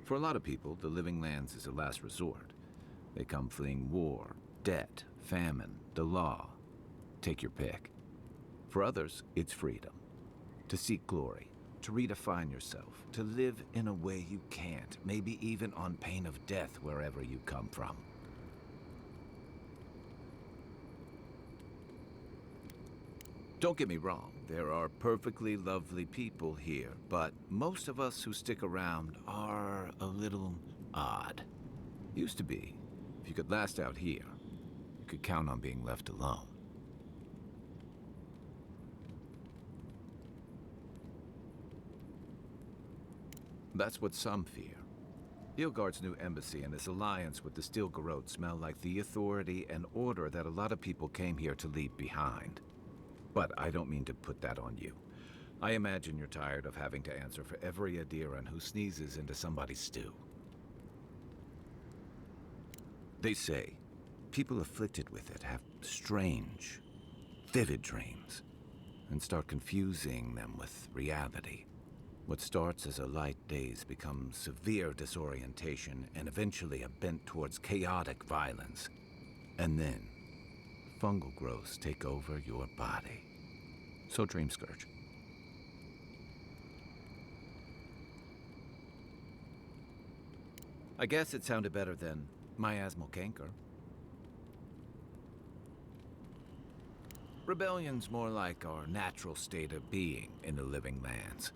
For a lot of people, the Living Lands is a last resort. They come fleeing war, debt, famine, the law. Take your pick. For others, it's freedom. To seek glory, to redefine yourself, to live in a way you can't, maybe even on pain of death wherever you come from. Don't get me wrong, there are perfectly lovely people here, but most of us who stick around are a little odd. Used to be. If you could last out here, you could count on being left alone. That's what some fear. Ilgard's new embassy and his alliance with the Steel Garrote smell like the authority and order that a lot of people came here to leave behind. But I don't mean to put that on you. I imagine you're tired of having to answer for every Adiran who sneezes into somebody's stew. They say people afflicted with it have strange, vivid dreams and start confusing them with reality. What starts as a light daze becomes severe disorientation and eventually a bent towards chaotic violence. And then, fungal growths take over your body. So Dream Scourge. I guess it sounded better than miasmal canker. Rebellion's more like our natural state of being in the Living Lands.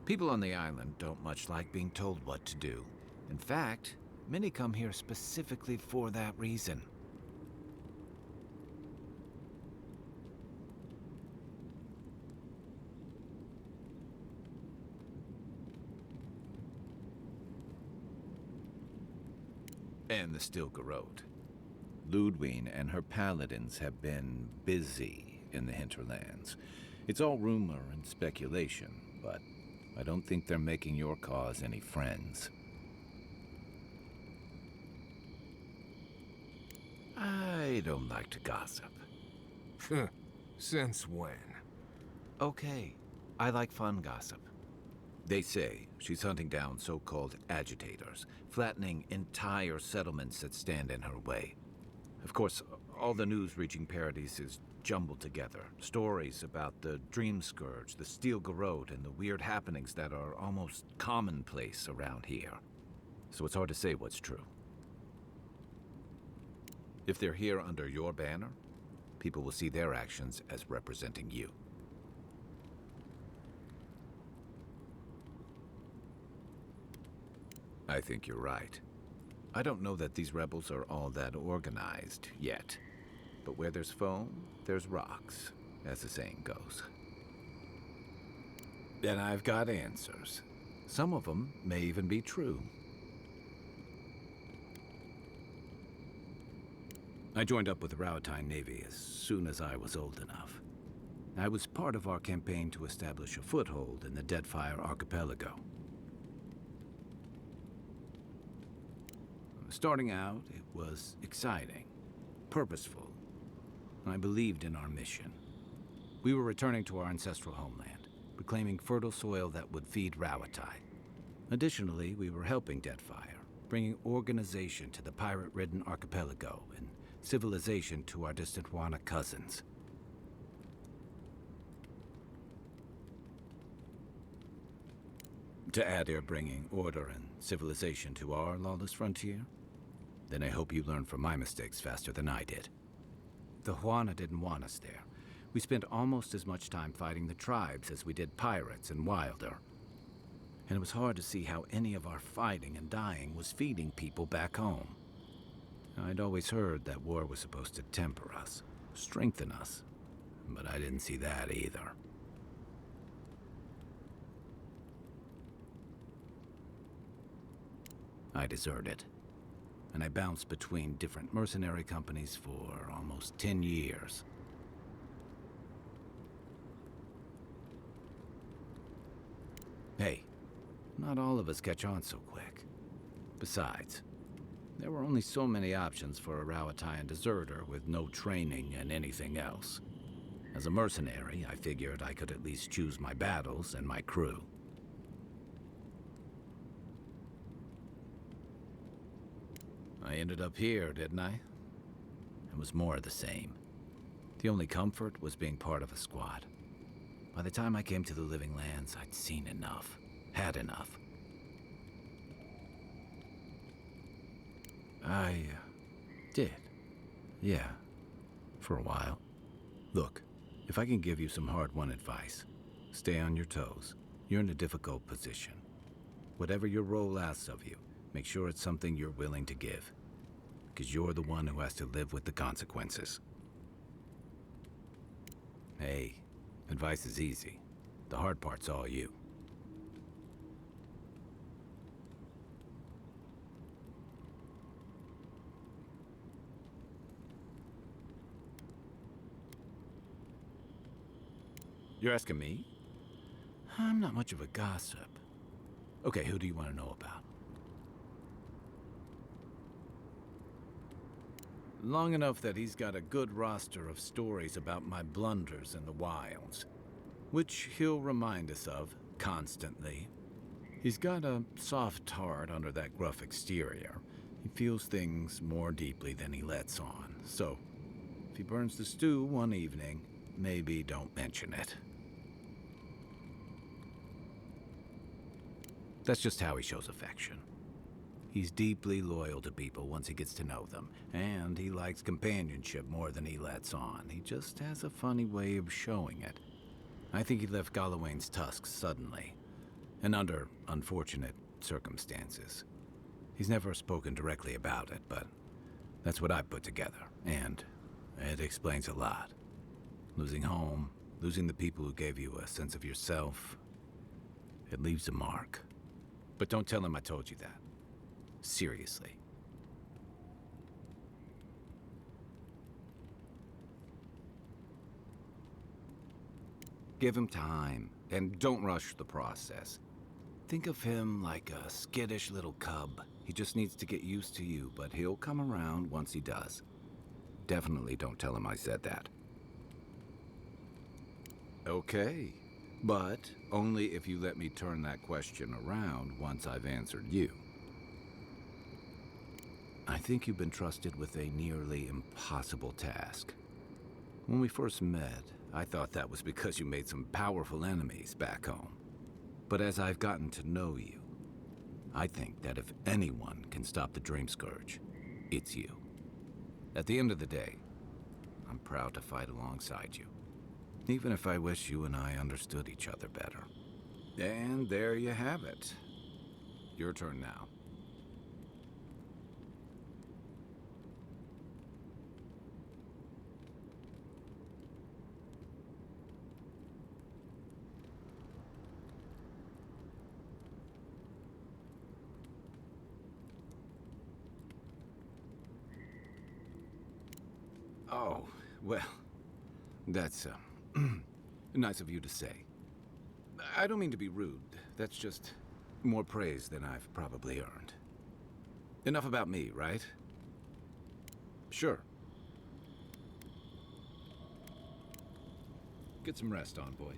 People on the island don't much like being told what to do. In fact, many come here specifically for that reason. And the Steel Garrote. Ludwine and her paladins have been busy in the hinterlands. It's all rumor and speculation, but I don't think they're making your cause any friends. I don't like to gossip. Since when? Okay, I like fun gossip. They say she's hunting down so-called agitators, flattening entire settlements that stand in her way. Of course, all the news reaching Paradise is jumbled together. Stories about the Dream Scourge, the Steel Garrote, and the weird happenings that are almost commonplace around here. So it's hard to say what's true. If they're here under your banner, people will see their actions as representing you. I think you're right. I don't know that these rebels are all that organized yet. But where there's foam, there's rocks, as the saying goes. And I've got answers. Some of them may even be true. I joined up with the Rowatine Navy as soon as I was old enough. I was part of our campaign to establish a foothold in the Deadfire Archipelago. Starting out, it was exciting, purposeful. I believed in our mission. We were returning to our ancestral homeland, reclaiming fertile soil that would feed Rowatine. Additionally, we were helping Deadfire, bringing organization to the pirate-ridden archipelago and civilization to our distant Wana cousins. To add here bringing order and civilization to our lawless frontier, then I hope you learn from my mistakes faster than I did. The Huana didn't want us there. We spent almost as much time fighting the tribes as we did pirates and Wilder. And it was hard to see how any of our fighting and dying was feeding people back home. I'd always heard that war was supposed to temper us, strengthen us, but I didn't see that either. I deserted, and I bounced between different mercenary companies for almost 10 years. Hey, not all of us catch on so quick. Besides, there were only so many options for a Rowatine deserter with no training and anything else. As a mercenary, I figured I could at least choose my battles and my crew. I ended up here, didn't I? It was more of the same. The only comfort was being part of a squad. By the time I came to the Living Lands, I'd seen enough, had enough. I did. Yeah, for a while. Look, if I can give you some hard-won advice, stay on your toes. You're in a difficult position. Whatever your role asks of you, make sure it's something you're willing to give. Because you're the one who has to live with the consequences. Hey, advice is easy. The hard part's all you. You're asking me? I'm not much of a gossip. Okay, who do you want to know about? Long enough that he's got a good roster of stories about my blunders in the wilds, which he'll remind us of constantly. He's got a soft heart under that gruff exterior. He feels things more deeply than he lets on, so if he burns the stew one evening, maybe don't mention it. That's just how he shows affection. He's deeply loyal to people once he gets to know them, and he likes companionship more than he lets on. He just has a funny way of showing it. I think he left Galawain's tusks suddenly, and under unfortunate circumstances. He's never spoken directly about it, but that's what I put together, and it explains a lot. Losing home, losing the people who gave you a sense of yourself, it leaves a mark. But don't tell him I told you that. Seriously. Give him time, and don't rush the process. Think of him like a skittish little cub. He just needs to get used to you, but he'll come around once he does. Definitely don't tell him I said that. Okay, but only if you let me turn that question around once I've answered you. I think you've been trusted with a nearly impossible task. When we first met, I thought that was because you made some powerful enemies back home. But as I've gotten to know you, I think that if anyone can stop the Dream Scourge, it's you. At the end of the day, I'm proud to fight alongside you. Even if I wish you and I understood each other better. And there you have it. Your turn now. Oh, well, that's, nice of you to say. I don't mean to be rude. That's just more praise than I've probably earned. Enough about me, right? Sure. Get some rest, Envoy.